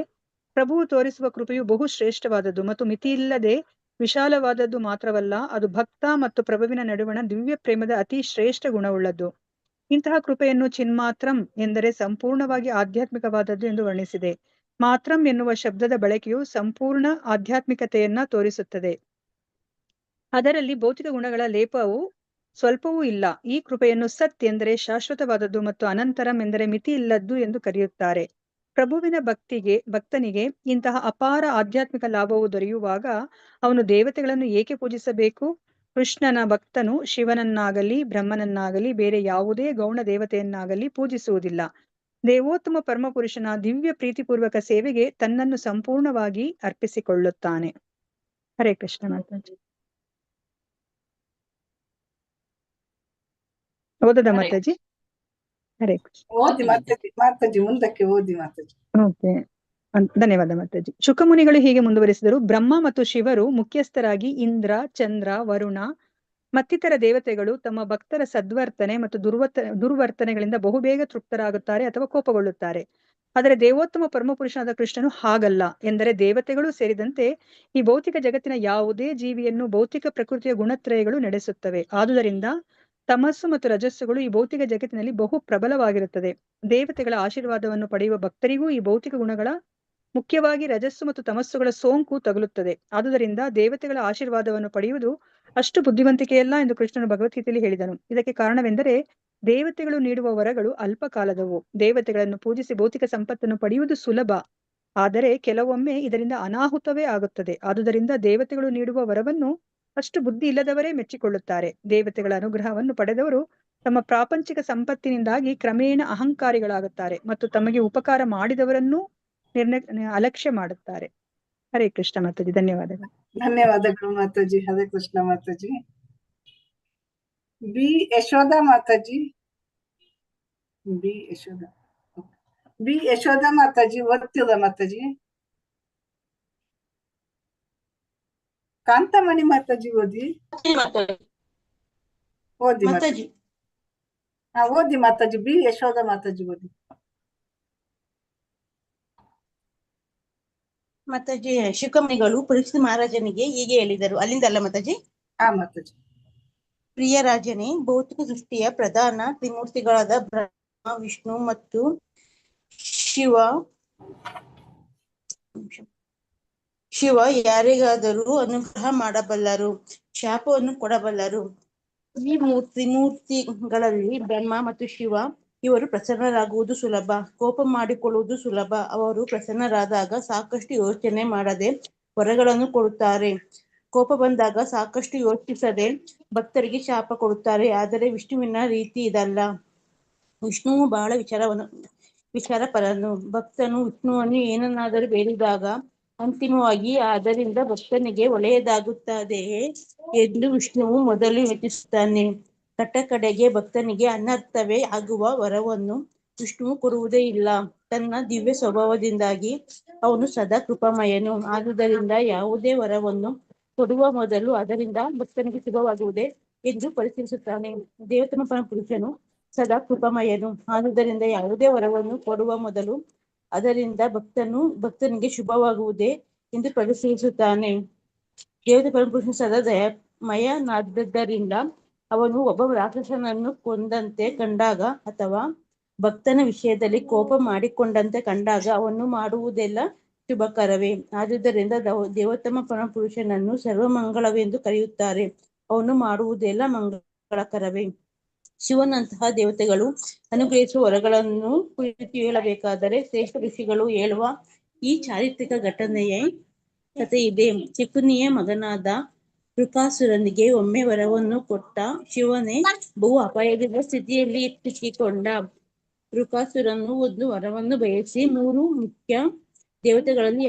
ಪ್ರಭುವು ತೋರಿಸುವ ಕೃಪೆಯು ಬಹು ಶ್ರೇಷ್ಠವಾದದ್ದು ಮತ್ತು ಮಿತಿಯಿಲ್ಲದೆ ವಿಶಾಲವಾದದ್ದು ಮಾತ್ರವಲ್ಲ, ಅದು ಭಕ್ತ ಮತ್ತು ಪ್ರಭುವಿನ ನಡುವಣ ದಿವ್ಯ ಪ್ರೇಮದ ಅತಿ ಶ್ರೇಷ್ಠ ಗುಣವುಳ್ಳದ್ದು. ಇಂತಹ ಕೃಪೆಯನ್ನು ಚಿನ್ಮಾತ್ರಂ ಎಂದರೆ ಸಂಪೂರ್ಣವಾಗಿ ಆಧ್ಯಾತ್ಮಿಕವಾದದ್ದು ಎಂದು ವರ್ಣಿಸಿದೆ. ಮಾತ್ರಂ ಎನ್ನುವ ಶಬ್ದದ ಬಳಕೆಯು ಸಂಪೂರ್ಣ ಆಧ್ಯಾತ್ಮಿಕತೆಯನ್ನ ತೋರಿಸುತ್ತದೆ. ಅದರಲ್ಲಿ ಭೌತಿಕ ಗುಣಗಳ ಲೇಪವು ಸ್ವಲ್ಪವೂ ಇಲ್ಲ. ಈ ಕೃಪೆಯನ್ನು ಸತ್ ಎಂದರೆ ಶಾಶ್ವತವಾದದ್ದು ಮತ್ತು ಅನಂತರಂ ಎಂದರೆ ಮಿತಿ ಇಲ್ಲದ್ದು ಎಂದು ಕರೆಯುತ್ತಾರೆ. ಪ್ರಭುವಿನ ಭಕ್ತನಿಗೆ ಇಂತಹ ಅಪಾರ ಆಧ್ಯಾತ್ಮಿಕ ಲಾಭವು ದೊರೆಯುವಾಗ ಅವನು ದೇವತೆಗಳನ್ನು ಏಕೆ ಪೂಜಿಸಬೇಕು? ಕೃಷ್ಣನ ಭಕ್ತನು ಶಿವನನ್ನಾಗಲಿ ಬ್ರಹ್ಮನನ್ನಾಗಲಿ ಬೇರೆ ಯಾವುದೇ ಗೌಣ ದೇವತೆಯನ್ನಾಗಲಿ ಪೂಜಿಸುವುದಿಲ್ಲ. ದೇವೋತ್ತಮ ಪರಮಪುರುಷನ ದಿವ್ಯ ಪ್ರೀತಿಪೂರ್ವಕ ಸೇವೆಗೆ ತನ್ನನ್ನು ಸಂಪೂರ್ಣವಾಗಿ ಅರ್ಪಿಸಿಕೊಳ್ಳುತ್ತಾನೆ. ಹರೇ ಕೃಷ್ಣ ಮಾತಾಜಿ. ಓದದ ಮಾತಾಜಿ? ಹರೇ ಕೃಷ್ಣ.
ಓದಿ ಮಾತಾಜಿ, ಮುಂದಕ್ಕೆ ಓದಿ ಮಾತಾಜಿ.
ಓಕೆ, ಧನ್ಯವಾದ ಮಾತಾಜಿ. ಶುಕಮುನಿಗಳು ಹೀಗೆ ಮುಂದುವರಿಸಿದರು. ಬ್ರಹ್ಮ ಮತ್ತು ಶಿವರು ಮುಖ್ಯಸ್ಥರಾಗಿ ಇಂದ್ರ, ಚಂದ್ರ, ವರುಣ ಮತ್ತಿತರ ದೇವತೆಗಳು ತಮ್ಮ ಭಕ್ತರ ಸದ್ವರ್ತನೆ ಮತ್ತು ದುರ್ವರ್ತನೆಗಳಿಂದ ಬಹುಬೇಗ ತೃಪ್ತರಾಗುತ್ತಾರೆ ಅಥವಾ ಕೋಪಗೊಳ್ಳುತ್ತಾರೆ. ಆದರೆ ದೇವೋತ್ತಮ ಪರಮಪುರುಷನಾದ ಕೃಷ್ಣನು ಹಾಗಲ್ಲ. ಎಂದರೆ ದೇವತೆಗಳು ಸೇರಿದಂತೆ ಈ ಭೌತಿಕ ಜಗತ್ತಿನ ಯಾವುದೇ ಜೀವಿಯನ್ನು ಭೌತಿಕ ಪ್ರಕೃತಿಯ ಗುಣತ್ರಯಗಳು ನಡೆಸುತ್ತವೆ. ಆದುದರಿಂದ ತಮಸ್ಸು ಮತ್ತು ರಜಸ್ಸುಗಳು ಈ ಭೌತಿಕ ಜಗತ್ತಿನಲ್ಲಿ ಬಹು ಪ್ರಬಲವಾಗಿರುತ್ತದೆ. ದೇವತೆಗಳ ಆಶೀರ್ವಾದವನ್ನು ಪಡೆಯುವ ಭಕ್ತರಿಗೂ ಈ ಭೌತಿಕ ಗುಣಗಳ ಮುಖ್ಯವಾಗಿ ರಜಸ್ಸು ಮತ್ತು ತಮಸ್ಸುಗಳ ಸೋಂಕು ತಗುಲುತ್ತದೆ. ಆದುದರಿಂದ ದೇವತೆಗಳ ಆಶೀರ್ವಾದವನ್ನು ಪಡೆಯುವುದು ಅಷ್ಟು ಬುದ್ಧಿವಂತಿಕೆಯಲ್ಲ ಎಂದು ಕೃಷ್ಣನು ಭಗವದ್ಗೀತೆಯಲ್ಲಿ ಹೇಳಿದನು. ಇದಕ್ಕೆ ಕಾರಣವೆಂದರೆ ದೇವತೆಗಳು ನೀಡುವ ವರಗಳು ಅಲ್ಪ ಕಾಲದವು. ದೇವತೆಗಳನ್ನು ಪೂಜಿಸಿ ಭೌತಿಕ ಸಂಪತ್ತನ್ನು ಪಡೆಯುವುದು ಸುಲಭ, ಆದರೆ ಕೆಲವೊಮ್ಮೆ ಇದರಿಂದ ಅನಾಹುತವೇ ಆಗುತ್ತದೆ. ಆದುದರಿಂದ ದೇವತೆಗಳು ನೀಡುವ ವರವನ್ನು ಅಷ್ಟು ಬುದ್ಧಿ ಇಲ್ಲದವರೇ ಮೆಚ್ಚಿಕೊಳ್ಳುತ್ತಾರೆ. ದೇವತೆಗಳ ಅನುಗ್ರಹವನ್ನು ಪಡೆದವರು ತಮ್ಮ ಪ್ರಾಪಂಚಿಕ ಸಂಪತ್ತಿನಿಂದಾಗಿ ಕ್ರಮೇಣ ಅಹಂಕಾರಿಗಳಾಗುತ್ತಾರೆ ಮತ್ತು ತಮಗೆ ಉಪಕಾರ ಮಾಡಿದವರನ್ನೂ ಅಲಕ್ಷ್ಯ ಮಾಡುತ್ತಾರೆ. ಹರೇ ಕೃಷ್ಣ ಮಾತಾಜಿ, ಧನ್ಯವಾದಗಳು.
ಧನ್ಯವಾದಗಳು ಮಾತಾಜಿ. ಹರೇ ಕೃಷ್ಣ ಮಾತಾಜಿ. ಬಿ ಯಶೋಧ ಮಾತಾಜಿ. ಬಿ ಯಶೋಧ ಮಾತಾಜಿ ಓದ್ತಿಲ್ಲ ಮಾತಾಜಿ. ಕಾಂತಮಣಿ ಮಾತಾಜಿ ಓದಿ ಮಾತಾಜಿ. ಓದಿ ಮಾತಾಜಿ. ಬಿ ಯಶೋಧ ಮಾತಾಜಿ ಓದಿ.
ಮಾತಾಜಿ, ಶುಕಮುನಿಗಳು ಪರೀಕ್ಷಿತ ಮಹಾರಾಜನಿಗೆ ಹೀಗೆ ಹೇಳಿದರು. ಅಲ್ಲಿಂದ ಅಲ್ಲ ಮಾತಾಜಿ.
ಮಾತಾಜಿ.
ಪ್ರಿಯ ರಾಜನೇ, ಭೌತಿಕ ಸೃಷ್ಟಿಯ ಪ್ರಧಾನ ತ್ರಿಮೂರ್ತಿಗಳಾದ ಬ್ರಹ್ಮ, ವಿಷ್ಣು ಮತ್ತು ಶಿವ ಯಾರಿಗಾದರೂ ಅನುಗ್ರಹ ಮಾಡಬಲ್ಲರು, ಶಾಪವನ್ನು ಕೊಡಬಲ್ಲರು. ಈ ತ್ರಿಮೂರ್ತಿಗಳಲ್ಲಿ ಬ್ರಹ್ಮ ಮತ್ತು ಶಿವ ಇವರು ಪ್ರಸನ್ನರಾಗುವುದು ಸುಲಭ, ಕೋಪ ಮಾಡಿಕೊಳ್ಳುವುದು ಸುಲಭ. ಅವರು ಪ್ರಸನ್ನರಾದಾಗ ಸಾಕಷ್ಟು ಯೋಚನೆ ಮಾಡದೆ ವರಗಳನ್ನು ಕೊಡುತ್ತಾರೆ. ಕೋಪ ಬಂದಾಗ ಸಾಕಷ್ಟು ಯೋಚಿಸದೆ ಭಕ್ತರಿಗೆ ಶಾಪ ಕೊಡುತ್ತಾರೆ. ಆದರೆ ವಿಷ್ಣುವಿನ ರೀತಿ ಇದಲ್ಲ. ವಿಷ್ಣುವು ಬಹಳ ವಿಚಾರಪರನು. ಭಕ್ತನು ವಿಷ್ಣುವನ್ನು ಏನನ್ನಾದರೂ ಬೇಡಿದಾಗ ಅಂತಿಮವಾಗಿ ಅದರಿಂದ ಭಕ್ತನಿಗೆ ಒಳ್ಳೆಯದಾಗುತ್ತದೆಯೇ ಎಂದು ವಿಷ್ಣುವು ಮೊದಲು ಯೋಚಿಸುತ್ತಾನೆ. ಕಡೆಗೆ ಭಕ್ತನಿಗೆ ಅನರ್ಥವೇ ಆಗುವ ವರವನ್ನು ವಿಷ್ಣುವು ಕೊಡುವುದೇ ಇಲ್ಲ. ತನ್ನ ದಿವ್ಯ ಸ್ವಭಾವದಿಂದಾಗಿ ಅವನು ಸದಾ ಕೃಪಾಮಯನು. ಆದುದರಿಂದ ಯಾವುದೇ ವರವನ್ನು ಕೊಡುವ ಮೊದಲು ಅದರಿಂದ ಭಕ್ತನಿಗೆ ಶುಭವಾಗುವುದೇ ಎಂದು ಪರಿಶೀಲಿಸುತ್ತಾನೆ. ದೇವೋತ್ತಮ ಪರಮಪುರುಷನು ಸದಾ ಕೃಪಾಮಯನು. ಆದುದರಿಂದ ಯಾವುದೇ ವರವನ್ನು ಕೊಡುವ ಮೊದಲು ಅದರಿಂದ ಭಕ್ತನಿಗೆ ಶುಭವಾಗುವುದೇ ಎಂದು ಪರಿಶೀಲಿಸುತ್ತಾನೆ. ದೇವೋತ್ತಮ ಪರಮಪುರುಷನು ಸದಾ ದಯಾಮಯನಾದ್ದರಿಂದ ಅವನು ಒಬ್ಬ ರಾಕ್ಷಸನನ್ನು ಕೊಂದಂತೆ ಕಂಡಾಗ ಅಥವಾ ಭಕ್ತನ ವಿಷಯದಲ್ಲಿ ಕೋಪ ಮಾಡಿಕೊಂಡಂತೆ ಕಂಡಾಗ ಅವನು ಮಾಡುವುದೆಲ್ಲ ಶುಭಕರವೇ. ಆದುದರಿಂದ ದೇವೋತ್ತಮ ಪರಮಪುರುಷನನ್ನು ಸರ್ವಮಂಗಳವೆಂದು ಕರೆಯುತ್ತಾರೆ. ಅವನು ಮಾಡುವುದೆಲ್ಲ ಮಂಗಳಕರವೇ. ಶಿವನಂತಹ ದೇವತೆಗಳು ಅನುಗ್ರಹಿಸುವ ವರಗಳನ್ನು ಕುರಿತು ಹೇಳಬೇಕಾದರೆ ಶ್ರೇಷ್ಠ ಋಷಿಗಳು ಹೇಳುವ ಈ ಚಾರಿತ್ರಿಕ ಕಥೆ ಇದೆ. ಶಕುನಿಯ ಮಗನಾದ ವೃಕಾಸುರನಿಗೆ ಒಮ್ಮೆ ವರವನ್ನು ಕೊಟ್ಟ ಶಿವನೇ ಬಹು ಅಪಾಯದ ಸ್ಥಿತಿಯಲ್ಲಿ ಸಿಕ್ಕಿಕೊಂಡ. ವೃಕಾಸುರನು ಒಂದು ವರವನ್ನು ಬಯಸಿ 3 ಮುಖ್ಯ ದೇವತೆಗಳಲ್ಲಿ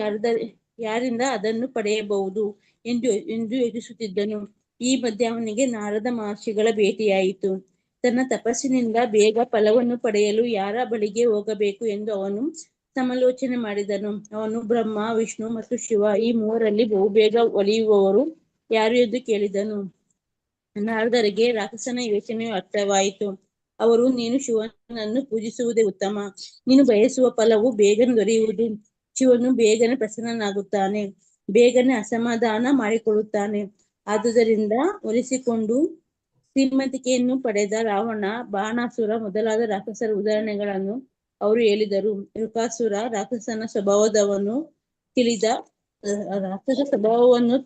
ಯಾರಿಂದ ಅದನ್ನು ಪಡೆಯಬಹುದು ಎಂದು ಯೋಚಿಸುತ್ತಿದ್ದನು. ಈ ಮಧ್ಯೆ ಅವನಿಗೆ ನಾರದ ಮಹರ್ಷಿಗಳ ಭೇಟಿಯಾಯಿತು. ತನ್ನ ತಪಸ್ಸಿನಿಂದ ಬೇಗ ಫಲವನ್ನು ಪಡೆಯಲು ಯಾರ ಬಳಿಗೆ ಹೋಗಬೇಕು ಎಂದು ಅವನು ಸಮಾಲೋಚನೆ ಮಾಡಿದನು. ಅವನು ಬ್ರಹ್ಮ, ವಿಷ್ಣು ಮತ್ತು ಶಿವ ಈ 3ರಲ್ಲಿ ಬಹುಬೇಗ ಒಲಿಯುವವರು ಯಾರು ಎಂದು ಕೇಳಿದನು. ನಾರದರಿಗೆ ರಾಕ್ಷಸನ ಯೋಚನೆಯು ಅರ್ಥವಾಯಿತು. ಅವರು, ನೀನು ಶಿವನನ್ನು ಪೂಜಿಸುವುದೇ ಉತ್ತಮ. ನೀನು ಬಯಸುವ ಫಲವು ಬೇಗನೆ ದೊರೆಯುವುದು. ಶಿವನು ಬೇಗನೆ ಪ್ರಸನ್ನನಾಗುತ್ತಾನೆ, ಬೇಗನೆ ಅಸಮಾಧಾನ ಮಾಡಿಕೊಳ್ಳುತ್ತಾನೆ. ಆದುದರಿಂದ ಒಲಿಸಿಕೊಂಡು ಶ್ರೀಮಂತಿಕೆಯನ್ನು ಪಡೆದ ರಾವಣ, ಬಾಣಾಸುರ ಮೊದಲಾದ ರಾಕ್ಷಸರ ಉದಾಹರಣೆಗಳನ್ನು ಅವರು ಹೇಳಿದರು. ವೃಕಾಸುರ ರಾಕ್ಷಸನ ಸ್ವಭಾವವನ್ನು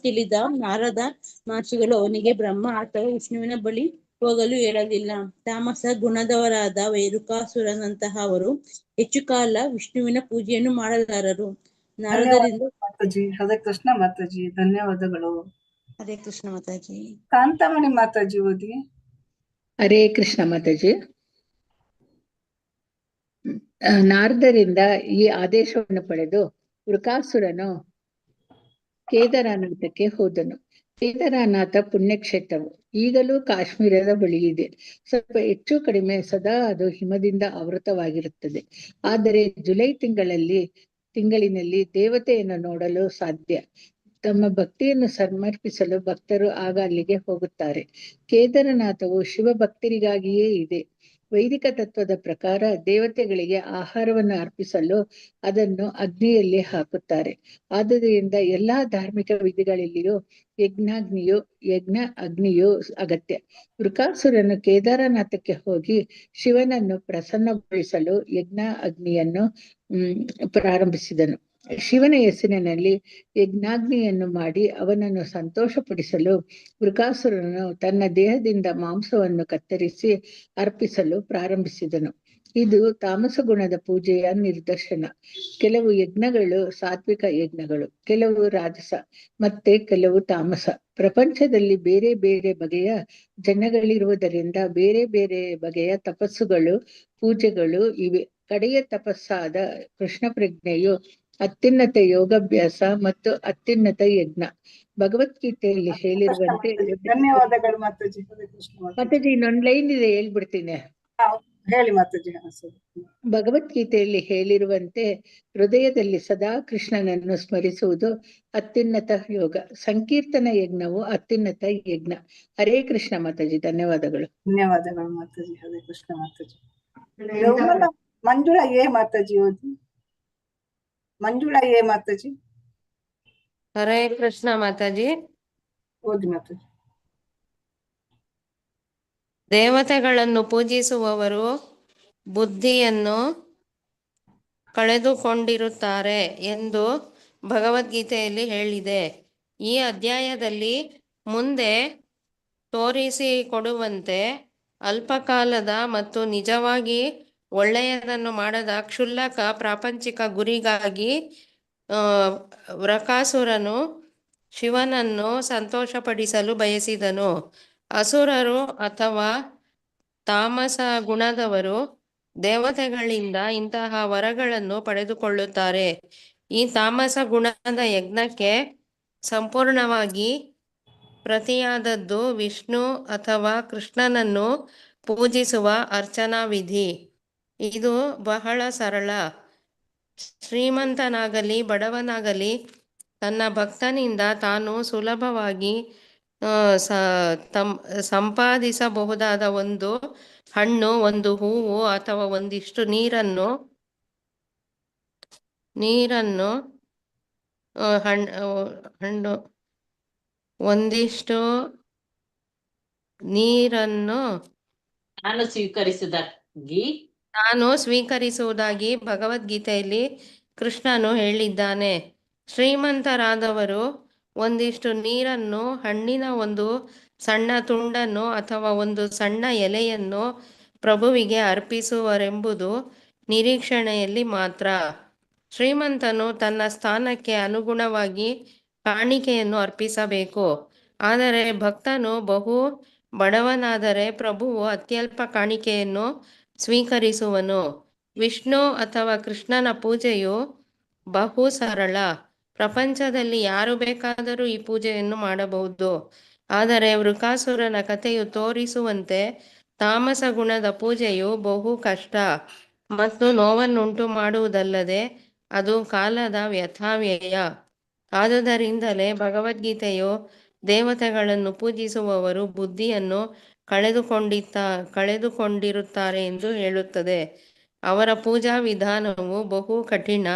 ತಿಳಿದ ನಾರದ ಮಹರ್ಷಿಗಳು ಅವನಿಗೆ ಬ್ರಹ್ಮ ಅಥವಾ ವಿಷ್ಣುವಿನ ಬಳಿ ಹೋಗಲು ಹೇಳಲಿಲ್ಲ. ತಾಮಸ ಗುಣದವರಾದ ವೃಕಾಸುರನಂತಹ ಅವರು ಹೆಚ್ಚು ಕಾಲ ವಿಷ್ಣುವಿನ ಪೂಜೆಯನ್ನು ಮಾಡಲಾರರು. ನಾರದರಿಂದ
ಹರೇ ಕೃಷ್ಣ ಮಾತಾಜಿ. ಧನ್ಯವಾದಗಳು.
ಹರೇ ಕೃಷ್ಣ ಮಾತಾಜಿ.
ಕಾಂತಮಣಿ ಮಾತಾಜಿ ಓದಿ.
ಹರೇ ಕೃಷ್ಣ ಮಾತಾಜಿ. ನಾರದರಿಂದ ಈ ಆದೇಶವನ್ನು ಪಡೆದು ವೃಕಾಸುರನು ಕೇದಾರನಾಥಕ್ಕೆ ಹೋದನು. ಕೇದಾರನಾಥ ಪುಣ್ಯಕ್ಷೇತ್ರವು ಈಗಲೂ ಕಾಶ್ಮೀರದ ಬಳಿ ಇದೆ. ಸ್ವಲ್ಪ ಹೆಚ್ಚು ಕಡಿಮೆ ಸದಾ ಅದು ಹಿಮದಿಂದ ಆವೃತವಾಗಿರುತ್ತದೆ. ಆದರೆ ಜುಲೈ ತಿಂಗಳಿನಲ್ಲಿ ದೇವತೆಯನ್ನು ನೋಡಲು ಸಾಧ್ಯ. ತಮ್ಮ ಭಕ್ತಿಯನ್ನು ಸಮರ್ಪಿಸಲು ಭಕ್ತರು ಆಗ ಅಲ್ಲಿಗೆ ಹೋಗುತ್ತಾರೆ. ಕೇದಾರನಾಥವು ಶಿವ ಭಕ್ತರಿಗಾಗಿಯೇ ಇದೆ. ವೈದಿಕ ತತ್ವದ ಪ್ರಕಾರ ದೇವತೆಗಳಿಗೆ ಆಹಾರವನ್ನು ಅರ್ಪಿಸಲು ಅದನ್ನು ಅಗ್ನಿಯಲ್ಲಿ ಹಾಕುತ್ತಾರೆ. ಆದುದರಿಂದ ಎಲ್ಲಾ ಧಾರ್ಮಿಕ ವಿಧಿಗಳಲ್ಲಿಯೂ ಯಜ್ಞ ಅಗ್ನಿಯು ಅಗತ್ಯ. ವೃಕಾಸುರನು ಕೇದಾರನಾಥಕ್ಕೆ ಹೋಗಿ ಶಿವನನ್ನು ಪ್ರಸನ್ನಗೊಳಿಸಲು ಯಜ್ಞ ಅಗ್ನಿಯನ್ನು ಪ್ರಾರಂಭಿಸಿದನು.
ಶಿವನ ಹೆಸರಿನಲ್ಲಿ ಯಜ್ಞಾಗ್ನಿಯನ್ನು ಮಾಡಿ ಅವನನ್ನು ಸಂತೋಷಪಡಿಸಲು ವೃಕಾಸುರನು ತನ್ನ ದೇಹದಿಂದ ಮಾಂಸವನ್ನು ಕತ್ತರಿಸಿ ಅರ್ಪಿಸಲು ಪ್ರಾರಂಭಿಸಿದನು. ಇದು ತಾಮಸ ಗುಣದ ಪೂಜೆಯ ನಿದರ್ಶನ. ಕೆಲವು ಯಜ್ಞಗಳು ಸಾತ್ವಿಕ ಯಜ್ಞಗಳು, ಕೆಲವು ರಾಜಸ, ಮತ್ತೆ ಕೆಲವು ತಾಮಸ. ಪ್ರಪಂಚದಲ್ಲಿ ಬೇರೆ ಬೇರೆ ಬಗೆಯ ಜನಗಳಿರುವುದರಿಂದ ಬೇರೆ ಬೇರೆ ಬಗೆಯ ತಪಸ್ಸುಗಳು, ಪೂಜೆಗಳು ಇವೆ. ಕಡೆಯ ತಪಸ್ಸಾದ ಕೃಷ್ಣ ಪ್ರಜ್ಞೆಯು ಅತ್ಯುನ್ನತ ಯೋಗಾಭ್ಯಾಸ ಮತ್ತು ಅತ್ಯುನ್ನತ ಯಜ್ಞ. ಭಗವದ್ಗೀತೆಯಲ್ಲಿ ಹೇಳಿರುವಂತೆ
ಧನ್ಯವಾದಗಳು ಮಾತಾಜಿ. ಹರೇ ಕೃಷ್ಣ
ಮಾತಾಜಿ, ಇನ್ನೊಂದು ಲೈನ್ ಇದೆ, ಹೇಳ್ಬಿಡ್ತೀನಿ.
ಹೇಳಿ ಮಾತಾಜಿ.
ಭಗವದ್ಗೀತೆಯಲ್ಲಿ ಹೇಳಿರುವಂತೆ ಹೃದಯದಲ್ಲಿ ಸದಾ ಕೃಷ್ಣನನ್ನು ಸ್ಮರಿಸುವುದು ಅತ್ಯುನ್ನತ ಯೋಗ. ಸಂಕೀರ್ತನ ಯಜ್ಞವು ಅತ್ಯುನ್ನತ ಯಜ್ಞ. ಹರೇ ಕೃಷ್ಣ ಮಾತಾಜಿ, ಧನ್ಯವಾದಗಳು.
ಧನ್ಯವಾದಗಳು ಮಾತಾಜಿ. ಹರೇ ಕೃಷ್ಣ ಮಾತಾಜಿ. ಮಂಜುಳಾ ಮಾತಾಜಿ ಓದಿ. ಮಂಜುಳಾ ಮಾತಾಜಿ.
ಹರೇ ಕೃಷ್ಣ ಮಾತಾಜಿ.
ಓದಿ ಮಾತಾಜಿ.
ದೇವತೆಗಳನ್ನು ಪೂಜಿಸುವವರು ಬುದ್ಧಿಯನ್ನು ಕಳೆದುಕೊಂಡಿರುತ್ತಾರೆ ಎಂದು ಭಗವದ್ಗೀತೆಯಲ್ಲಿ ಹೇಳಿದೆ. ಈ ಅಧ್ಯಾಯದಲ್ಲಿ ಮುಂದೆ ತೋರಿಸಿಕೊಡುವಂತೆ ಅಲ್ಪಕಾಲದ ಮತ್ತು ನಿಜವಾಗಿ ಒಳ್ಳೆಯದನ್ನು ಮಾಡದ ಕ್ಷುಲ್ಲಕ ಪ್ರಾಪಂಚಿಕ ಗುರಿಗಾಗಿ ವೃಕಾಸುರನು ಶಿವನನ್ನು ಸಂತೋಷಪಡಿಸಲು ಬಯಸಿದನು. ಅಸುರರು ಅಥವಾ ತಾಮಸ ಗುಣದವರು ದೇವತೆಗಳಿಂದ ಇಂತಹ ವರಗಳನ್ನು ಪಡೆದುಕೊಳ್ಳುತ್ತಾರೆ. ಈ ತಾಮಸ ಗುಣದ ಯಜ್ಞಕ್ಕೆ ಸಂಪೂರ್ಣವಾಗಿ ಪ್ರತಿಯಾದದ್ದು ವಿಷ್ಣು ಅಥವಾ ಕೃಷ್ಣನನ್ನು ಪೂಜಿಸುವ ಅರ್ಚನಾ ವಿಧಿ. ಇದು ಬಹಳ ಸರಳ. ಶ್ರೀಮಂತನಾಗಲಿ ಬಡವನಾಗಲಿ ತನ್ನ ಭಕ್ತನಿಂದ ತಾನು ಸುಲಭವಾಗಿ ಸಂಪಾದಿಸಬಹುದಾದ ಒಂದು ಹಣ್ಣು, ಒಂದು ಹೂವು ಅಥವಾ ಒಂದಿಷ್ಟು ನೀರನ್ನು ಹಣ್ಣು ಒಂದಿಷ್ಟು ನೀರನ್ನು ನಾನು ಸ್ವೀಕರಿಸುವುದಾಗಿ ಭಗವದ್ಗೀತೆಯಲ್ಲಿ ಕೃಷ್ಣನು ಹೇಳಿದ್ದಾನೆ. ಶ್ರೀಮಂತರಾದವರು ಒಂದಿಷ್ಟು ನೀರನ್ನು, ಹಣ್ಣಿನ ಒಂದು ಸಣ್ಣ ತುಂಡನ್ನು ಅಥವಾ ಒಂದು ಸಣ್ಣ ಎಲೆಯನ್ನು ಪ್ರಭುವಿಗೆ ಅರ್ಪಿಸುವರೆಂಬುದು ನಿರೀಕ್ಷಣೆಯಲ್ಲಿ ಮಾತ್ರ. ಶ್ರೀಮಂತನು ತನ್ನ ಸ್ಥಾನಕ್ಕೆ ಅನುಗುಣವಾಗಿ ಕಾಣಿಕೆಯನ್ನು ಅರ್ಪಿಸಬೇಕು. ಆದರೆ ಭಕ್ತನು ಬಹು ಬಡವನಾದರೆ ಪ್ರಭುವು ಅತ್ಯಲ್ಪ ಕಾಣಿಕೆಯನ್ನು ಸ್ವೀಕರಿಸುವನು. ವಿಷ್ಣು ಅಥವಾ ಕೃಷ್ಣನ ಪೂಜೆಯು ಬಹು ಸರಳ. ಪ್ರಪಂಚದಲ್ಲಿ ಯಾರು ಬೇಕಾದರೂ ಈ ಪೂಜೆಯನ್ನು ಮಾಡಬಹುದು. ಆದರೆ ವೃಕಾಸುರನ ಕಥೆಯು ತೋರಿಸುವಂತೆ ತಾಮಸ ಗುಣದ ಪೂಜೆಯು ಬಹು ಕಷ್ಟ ಮತ್ತು ನೋವನ್ನುಂಟು ಮಾಡುವುದಲ್ಲದೆ ಅದು ಕಾಲದ ವ್ಯರ್ಥವ್ಯಯ. ಆದುದರಿಂದಲೇ ಭಗವದ್ಗೀತೆಯು ದೇವತೆಗಳನ್ನು ಪೂಜಿಸುವವರು ಬುದ್ಧಿಯನ್ನು ಕಳೆದುಕೊಂಡಿರುತ್ತಾರೆ ಎಂದು ಹೇಳುತ್ತದೆ. ಅವರ ಪೂಜಾ ವಿಧಾನವು ಬಹು ಕಠಿಣ,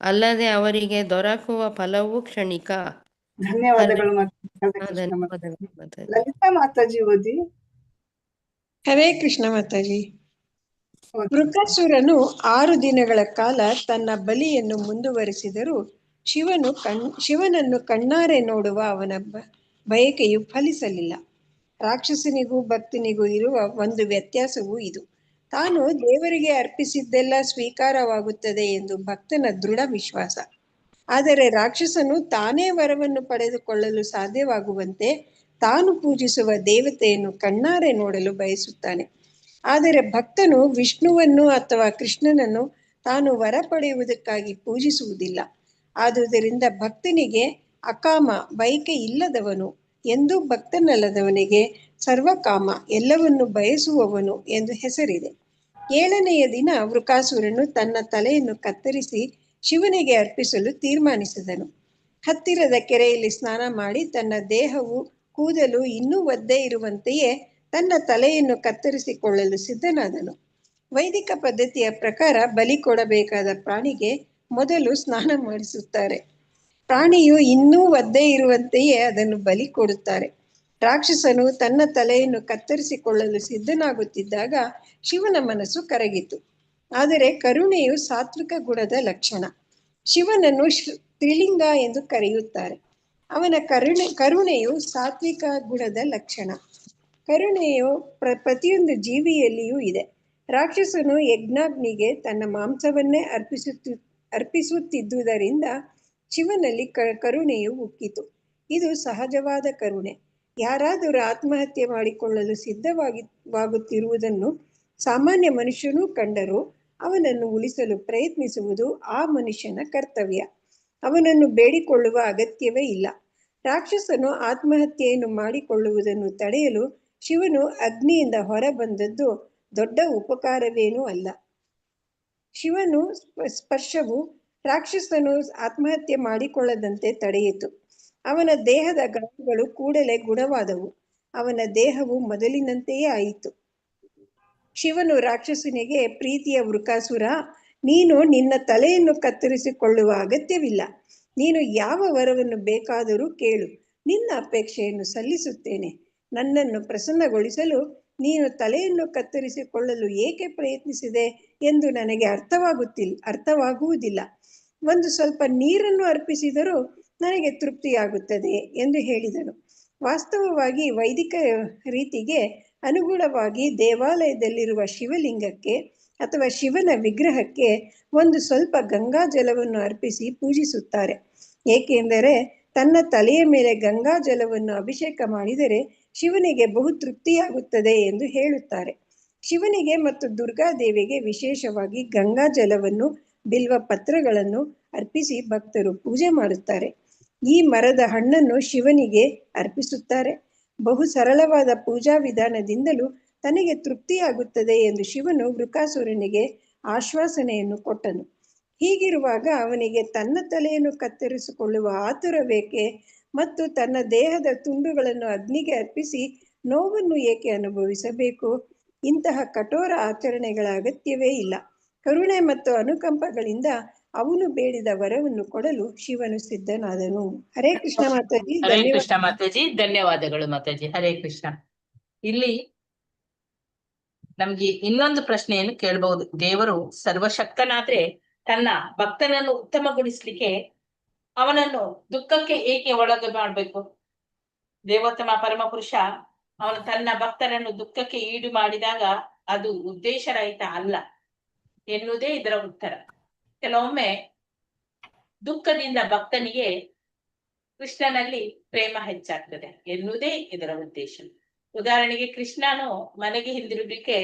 ಅಲ್ಲದೆ ಅವರಿಗೆ ದೊರಕುವ ಫಲವೂ ಕ್ಷಣಿಕ.
ಧನ್ಯವಾದಗಳು ಲಲಿತಾ ಮಾತಾಜಿ ಓದಿ.
ಹರೇ ಕೃಷ್ಣ ಮಾತಾಜಿ. ವೃಕಾಸುರನು 6 ದಿನಗಳ ಕಾಲ ತನ್ನ ಬಲಿಯನ್ನು ಮುಂದುವರಿಸಿದರೂ ಶಿವನನ್ನು ಕಣ್ಣಾರೆ ನೋಡುವ ಅವನ ಬಯಕೆಯು ಫಲಿಸಲಿಲ್ಲ. ರಾಕ್ಷಸನಿಗೂ ಭಕ್ತನಿಗೂ ಇರುವ ಒಂದು ವ್ಯತ್ಯಾಸವೂ ಇದು. ತಾನು ದೇವರಿಗೆ ಅರ್ಪಿಸಿದ್ದೆಲ್ಲ ಸ್ವೀಕಾರವಾಗುತ್ತದೆ ಎಂದು ಭಕ್ತನ ದೃಢ ವಿಶ್ವಾಸ. ಆದರೆ ರಾಕ್ಷಸನು ತಾನೇ ವರವನ್ನು ಪಡೆದುಕೊಳ್ಳಲು ಸಾಧ್ಯವಾಗುವಂತೆ ತಾನು ಪೂಜಿಸುವ ದೇವತೆಯನ್ನು ಕಣ್ಣಾರೆ ನೋಡಲು ಬಯಸುತ್ತಾನೆ. ಆದರೆ ಭಕ್ತನು ವಿಷ್ಣುವನ್ನು ಅಥವಾ ಕೃಷ್ಣನನ್ನು ತಾನು ವರ ಪಡೆಯುವುದಕ್ಕಾಗಿ ಪೂಜಿಸುವುದಿಲ್ಲ. ಆದುದರಿಂದ ಭಕ್ತನಿಗೆ ಅಕಾಮ, ಬಯಕೆ ಇಲ್ಲದವನು ಎಂದು, ಭಕ್ತನಲ್ಲದವನಿಗೆ ಸರ್ವಕಾಮ, ಎಲ್ಲವನ್ನು ಬಯಸುವವನು ಎಂದು ಹೆಸರಿದೆ. 7ನೆಯ ದಿನ ವೃಕಾಸುರನು ತನ್ನ ತಲೆಯನ್ನು ಕತ್ತರಿಸಿ ಶಿವನಿಗೆ ಅರ್ಪಿಸಲು ತೀರ್ಮಾನಿಸಿದನು. ಹತ್ತಿರದ ಕೆರೆಯಲ್ಲಿ ಸ್ನಾನ ಮಾಡಿ ತನ್ನ ದೇಹವು ಕೂದಲು ಇನ್ನೂ ಒದ್ದೆ ಇರುವಂತೆಯೇ ತನ್ನ ತಲೆಯನ್ನು ಕತ್ತರಿಸಿಕೊಳ್ಳಲು ಸಿದ್ಧನಾದನು. ವೈದಿಕ ಪದ್ಧತಿಯ ಪ್ರಕಾರ ಬಲಿ ಕೊಡಬೇಕಾದ ಪ್ರಾಣಿಗೆ ಮೊದಲು ಸ್ನಾನ ಮಾಡಿಸುತ್ತಾರೆ. ಪ್ರಾಣಿಯು ಇನ್ನೂ ಒದ್ದೆ ಇರುವಂತೆಯೇ ಅದನ್ನು ಬಲಿ ಕೊಡುತ್ತಾರೆ. ರಾಕ್ಷಸನು ತನ್ನ ತಲೆಯನ್ನು ಕತ್ತರಿಸಿಕೊಳ್ಳಲು ಸಿದ್ಧನಾಗುತ್ತಿದ್ದಾಗ ಶಿವನ ಮನಸ್ಸು ಕರಗಿತು. ಆದರೆ ಕರುಣೆಯು ಸಾತ್ವಿಕ ಗುಣದ ಲಕ್ಷಣ. ಶಿವನನ್ನು ತ್ರಿಲಿಂಗ ಎಂದು ಕರೆಯುತ್ತಾರೆ. ಅವನ ಕರುಣೆಯು ಸಾತ್ವಿಕ ಗುಣದ ಲಕ್ಷಣ. ಕರುಣೆಯು ಪ್ರತಿಯೊಂದು ಜೀವಿಯಲ್ಲಿಯೂ ಇದೆ. ರಾಕ್ಷಸನು ಯಜ್ಞಾಗ್ನಿಗೆ ತನ್ನ ಮಾಂಸವನ್ನೇ ಅರ್ಪಿಸುತ್ತಿದ್ದುದರಿಂದ ಶಿವನಲ್ಲಿ ಕರುಣೆಯು ಉಕ್ಕಿತು. ಸಹಜವಾದ ಕರುಣೆ. ಯಾರಾದರೂ ಆತ್ಮಹತ್ಯೆ ಮಾಡಿಕೊಳ್ಳಲು ಸಿದ್ಧವಾಗುತ್ತಿರುವುದನ್ನು ಸಾಮಾನ್ಯ ಮನುಷ್ಯನೂ ಕಂಡರೂ ಅವನನ್ನು ಉಳಿಸಲು ಪ್ರಯತ್ನಿಸುವುದು ಆ ಮನುಷ್ಯನ ಕರ್ತವ್ಯ. ಅವನನ್ನು ಬೇಡಿಕೊಳ್ಳುವ ಅಗತ್ಯವೇ ಇಲ್ಲ. ರಾಕ್ಷಸನು ಆತ್ಮಹತ್ಯೆಯನ್ನು ಮಾಡಿಕೊಳ್ಳುವುದನ್ನು ತಡೆಯಲು ಶಿವನು ಅಗ್ನಿಯಿಂದ ಹೊರಬಂದದ್ದು ದೊಡ್ಡ ಉಪಕಾರವೇನೂ ಅಲ್ಲ. ಶಿವನು ಸ್ಪರ್ಶವು ರಾಕ್ಷಸನು ಆತ್ಮಹತ್ಯೆ ಮಾಡಿಕೊಳ್ಳದಂತೆ ತಡೆಯಿತು. ಅವನ ದೇಹದ ಗಾಯಗಳು ಕೂಡಲೇ ಗುಣವಾದವು. ಅವನ ದೇಹವು ಮೊದಲಿನಂತೆಯೇ ಆಯಿತು. ಶಿವನು ರಾಕ್ಷಸನಿಗೆ, ಪ್ರೀತಿಯ ವೃಕಾಸುರ, ನೀನು ನಿನ್ನ ತಲೆಯನ್ನು ಕತ್ತರಿಸಿಕೊಳ್ಳುವ ಅಗತ್ಯವಿಲ್ಲ. ನೀನು ಯಾವ ವರವನ್ನು ಬೇಕಾದರೂ ಕೇಳು, ನಿನ್ನ ಅಪೇಕ್ಷೆಯನ್ನು ಸಲ್ಲಿಸುತ್ತೇನೆ. ನನ್ನನ್ನು ಪ್ರಸನ್ನಗೊಳಿಸಲು ನೀನು ತಲೆಯನ್ನು ಕತ್ತರಿಸಿಕೊಳ್ಳಲು ಏಕೆ ಪ್ರಯತ್ನಿಸಿದೆ ಎಂದು ನನಗೆ ಅರ್ಥವಾಗುವುದಿಲ್ಲ. ಒಂದು ಸ್ವಲ್ಪ ನೀರನ್ನು ಅರ್ಪಿಸಿದರೂ ನನಗೆ ತೃಪ್ತಿಯಾಗುತ್ತದೆ ಎಂದು ಹೇಳಿದನು. ವಾಸ್ತವವಾಗಿ ವೈದಿಕ ರೀತಿಗೆ ಅನುಗುಣವಾಗಿ ದೇವಾಲಯದಲ್ಲಿರುವ ಶಿವಲಿಂಗಕ್ಕೆ ಅಥವಾ ಶಿವನ ವಿಗ್ರಹಕ್ಕೆ ಒಂದು ಸ್ವಲ್ಪ ಗಂಗಾ ಜಲವನ್ನು ಅರ್ಪಿಸಿ ಪೂಜಿಸುತ್ತಾರೆ. ಏಕೆಂದರೆ ತನ್ನ ತಲೆಯ ಮೇಲೆ ಗಂಗಾ ಜಲವನ್ನು ಅಭಿಷೇಕ ಮಾಡಿದರೆ ಶಿವನಿಗೆ ಬಹು ತೃಪ್ತಿಯಾಗುತ್ತದೆ ಎಂದು ಹೇಳುತ್ತಾರೆ. ಶಿವನಿಗೆ ಮತ್ತು ದುರ್ಗಾದೇವಿಗೆ ವಿಶೇಷವಾಗಿ ಗಂಗಾ ಜಲವನ್ನು, ಬಿಲ್ವ ಪತ್ರಗಳನ್ನು ಅರ್ಪಿಸಿ ಭಕ್ತರು ಪೂಜೆ ಮಾಡುತ್ತಾರೆ. ಈ ಮರದ ಹಣ್ಣನ್ನು ಶಿವನಿಗೆ ಅರ್ಪಿಸುತ್ತಾರೆ. ಬಹು ಸರಳವಾದ ಪೂಜಾ ವಿಧಾನದಿಂದಲೂ ತನಗೆ ತೃಪ್ತಿಯಾಗುತ್ತದೆ ಎಂದು ಶಿವನು ವೃಕಾಸುರನಿಗೆ ಆಶ್ವಾಸನೆಯನ್ನು ಕೊಟ್ಟನು. ಹೀಗಿರುವಾಗ ಅವನಿಗೆ ತನ್ನ ತಲೆಯನ್ನು ಕತ್ತರಿಸಿಕೊಳ್ಳುವ ಆತುರವೇಕೆ ಮತ್ತು ತನ್ನ ದೇಹದ ತುಂಡುಗಳನ್ನು ಅಗ್ನಿಗೆ ಅರ್ಪಿಸಿ ನೋವನ್ನು ಏಕೆ ಅನುಭವಿಸಬೇಕು? ಇಂತಹ ಕಠೋರ ಆಚರಣೆಗಳ ಅಗತ್ಯವೇ ಇಲ್ಲ. ಕರುಣೆ ಮತ್ತು ಅನುಕಂಪಗಳಿಂದ ಅವನು ಬೇಡಿದ ವರವನ್ನು ಕೊಡಲು ಶಿವನು ಸಿದ್ಧನಾದನು. ಹರೇ ಕೃಷ್ಣ ಮಾತಾಜಿ.
ಹರೇ ಕೃಷ್ಣ ಮಾತಾಜಿ, ಧನ್ಯವಾದಗಳು ಮಾತಾಜಿ. ಹರೇ ಕೃಷ್ಣ. ಇಲ್ಲಿ ನಮ್ಗೆ ಇನ್ನೊಂದು ಪ್ರಶ್ನೆಯನ್ನು ಕೇಳಬಹುದು. ದೇವರು ಸರ್ವಶಕ್ತನಾದ್ರೆ ತನ್ನ ಭಕ್ತನನ್ನು ಉತ್ತಮಗೊಳಿಸ್ಲಿಕ್ಕೆ ಅವನನ್ನು ದುಃಖಕ್ಕೆ ಏಕೆ ಒಳಗೆ ಮಾಡ್ಬೇಕು? ದೇವೋತ್ತಮ ಪರಮಪುರುಷ ಅವನು ತನ್ನ ಭಕ್ತರನ್ನು ದುಃಖಕ್ಕೆ ಈಡು ಮಾಡಿದಾಗ ಅದು ಉದ್ದೇಶರಹಿತ ಅಲ್ಲ ಎನ್ನುವುದೇ ಇದರ ಉತ್ತರ. ಕೆಲವೊಮ್ಮೆ ದುಃಖದಿಂದ ಭಕ್ತನಿಗೆ ಕೃಷ್ಣನಲ್ಲಿ ಪ್ರೇಮ ಹೆಚ್ಚಾಗ್ತದೆ ಎನ್ನುವುದೇ ಇದರ ಉದ್ದೇಶ. ಉದಾಹರಣೆಗೆ, ಕೃಷ್ಣನು ಮನೆಗೆ ಹಿಂದಿರುಗಲಿಕ್ಕೆ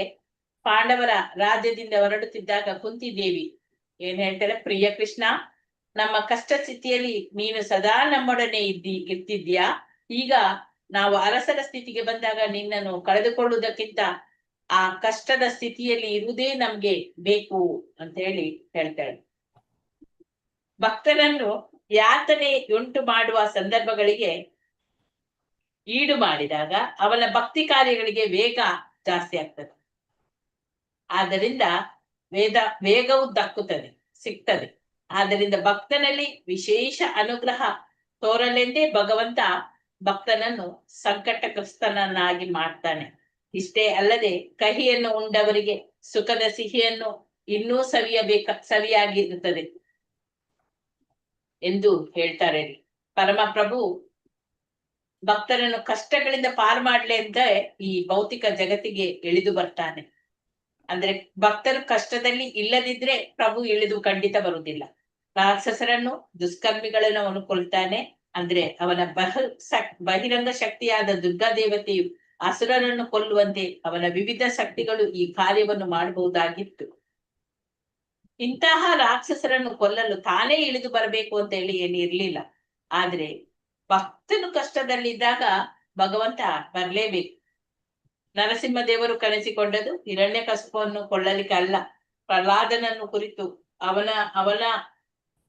ಪಾಂಡವರ ರಾಜ್ಯದಿಂದ ಹೊರಡುತ್ತಿದ್ದಾಗ ಕುಂತಿದೇವಿ ಏನ್ ಹೇಳ್ತಾರೆ? ಪ್ರಿಯ ಕೃಷ್ಣ, ನಮ್ಮ ಕಷ್ಟ ಸ್ಥಿತಿಯಲ್ಲಿ ನೀನು ಸದಾ ನಮ್ಮೊಡನೆ ಇರ್ತಿದ್ಯಾ. ಈಗ ನಾವು ಅರಸರ ಸ್ಥಿತಿಗೆ ಬಂದಾಗ ನಿನ್ನನ್ನು ಕಳೆದುಕೊಳ್ಳುವುದಕ್ಕಿಂತ ಆ ಕಷ್ಟದ ಸ್ಥಿತಿಯಲ್ಲಿ ಇರುವುದೇ ನಮ್ಗೆ ಬೇಕು ಅಂತ ಹೇಳ್ತಾಳೆ. ಭಕ್ತರನ್ನು ಯಾತನೆ ಉಂಟು ಮಾಡುವ ಸಂದರ್ಭಗಳಿಗೆ ಈಡು ಮಾಡಿದಾಗ ಅವನ ಭಕ್ತಿ ಕಾರ್ಯಗಳಿಗೆ ವೇಗ ಜಾಸ್ತಿ ಆಗ್ತದೆ. ಆದ್ದರಿಂದ ವೇಗವು ಸಿಗ್ತದೆ. ಆದ್ದರಿಂದ ಭಕ್ತನಲ್ಲಿ ವಿಶೇಷ ಅನುಗ್ರಹ ತೋರಲೆಂದೇ ಭಗವಂತ ಭಕ್ತನನ್ನು ಸಂಕಟಗ್ರಸ್ತನನ್ನಾಗಿ ಮಾಡ್ತಾನೆ. ಇಷ್ಟೇ ಅಲ್ಲದೆ ಕಹಿಯನ್ನು ಉಂಡವರಿಗೆ ಸುಖದ ಸಿಹಿಯನ್ನು ಇನ್ನೂ ಸವಿಯಾಗಿರುತ್ತದೆ ಎಂದು ಹೇಳ್ತಾರೆ. ಪರಮಪ್ರಭು ಭಕ್ತರನ್ನು ಕಷ್ಟಗಳಿಂದ ಪಾರು ಮಾಡ್ಲಿ ಅಂತ ಈ ಭೌತಿಕ ಜಗತ್ತಿಗೆ ಇಳಿದು ಬರ್ತಾನೆ. ಅಂದ್ರೆ ಭಕ್ತರು ಕಷ್ಟದಲ್ಲಿ ಇಲ್ಲದಿದ್ರೆ ಪ್ರಭು ಇಳಿದು ಖಂಡಿತ ಬರುವುದಿಲ್ಲ. ರಾಕ್ಷಸರನ್ನು, ದುಷ್ಕರ್ಮಿಗಳನ್ನು ಅವನು ಕೊಲ್ತಾನೆ. ಅಂದ್ರೆ ಅವನ ಬಹಿರಂಗ ಶಕ್ತಿಯಾದ ದುರ್ಗಾ ದೇವತೆಯು ಅಸುರರನ್ನು ಕೊಲ್ಲುವಂತೆ ಅವನ ವಿವಿಧ ಶಕ್ತಿಗಳು ಈ ಕಾರ್ಯವನ್ನು ಮಾಡಬಹುದಾಗಿತ್ತು. ಇಂತಹ ರಾಕ್ಷಸರನ್ನು ಕೊಲ್ಲಲು ತಾನೇ ಇಳಿದು ಬರಬೇಕು ಅಂತ ಹೇಳಿ ಏನಿರ್ಲಿಲ್ಲ. ಆದ್ರೆ ಭಕ್ತನು ಕಷ್ಟದಲ್ಲಿದ್ದಾಗ ಭಗವಂತ ಬರ್ಲೇಬೇಕು. ನರಸಿಂಹ ದೇವರು ಕರೆಸಿಕೊಂಡದ್ದು ಹಿರಣ್ಯಕಶಿಪುವನ್ನು ಕೊಳ್ಳಲಿಕ್ಕೆ ಅಲ್ಲ, ಪ್ರಹ್ಲಾದನನ್ನು ಕುರಿತು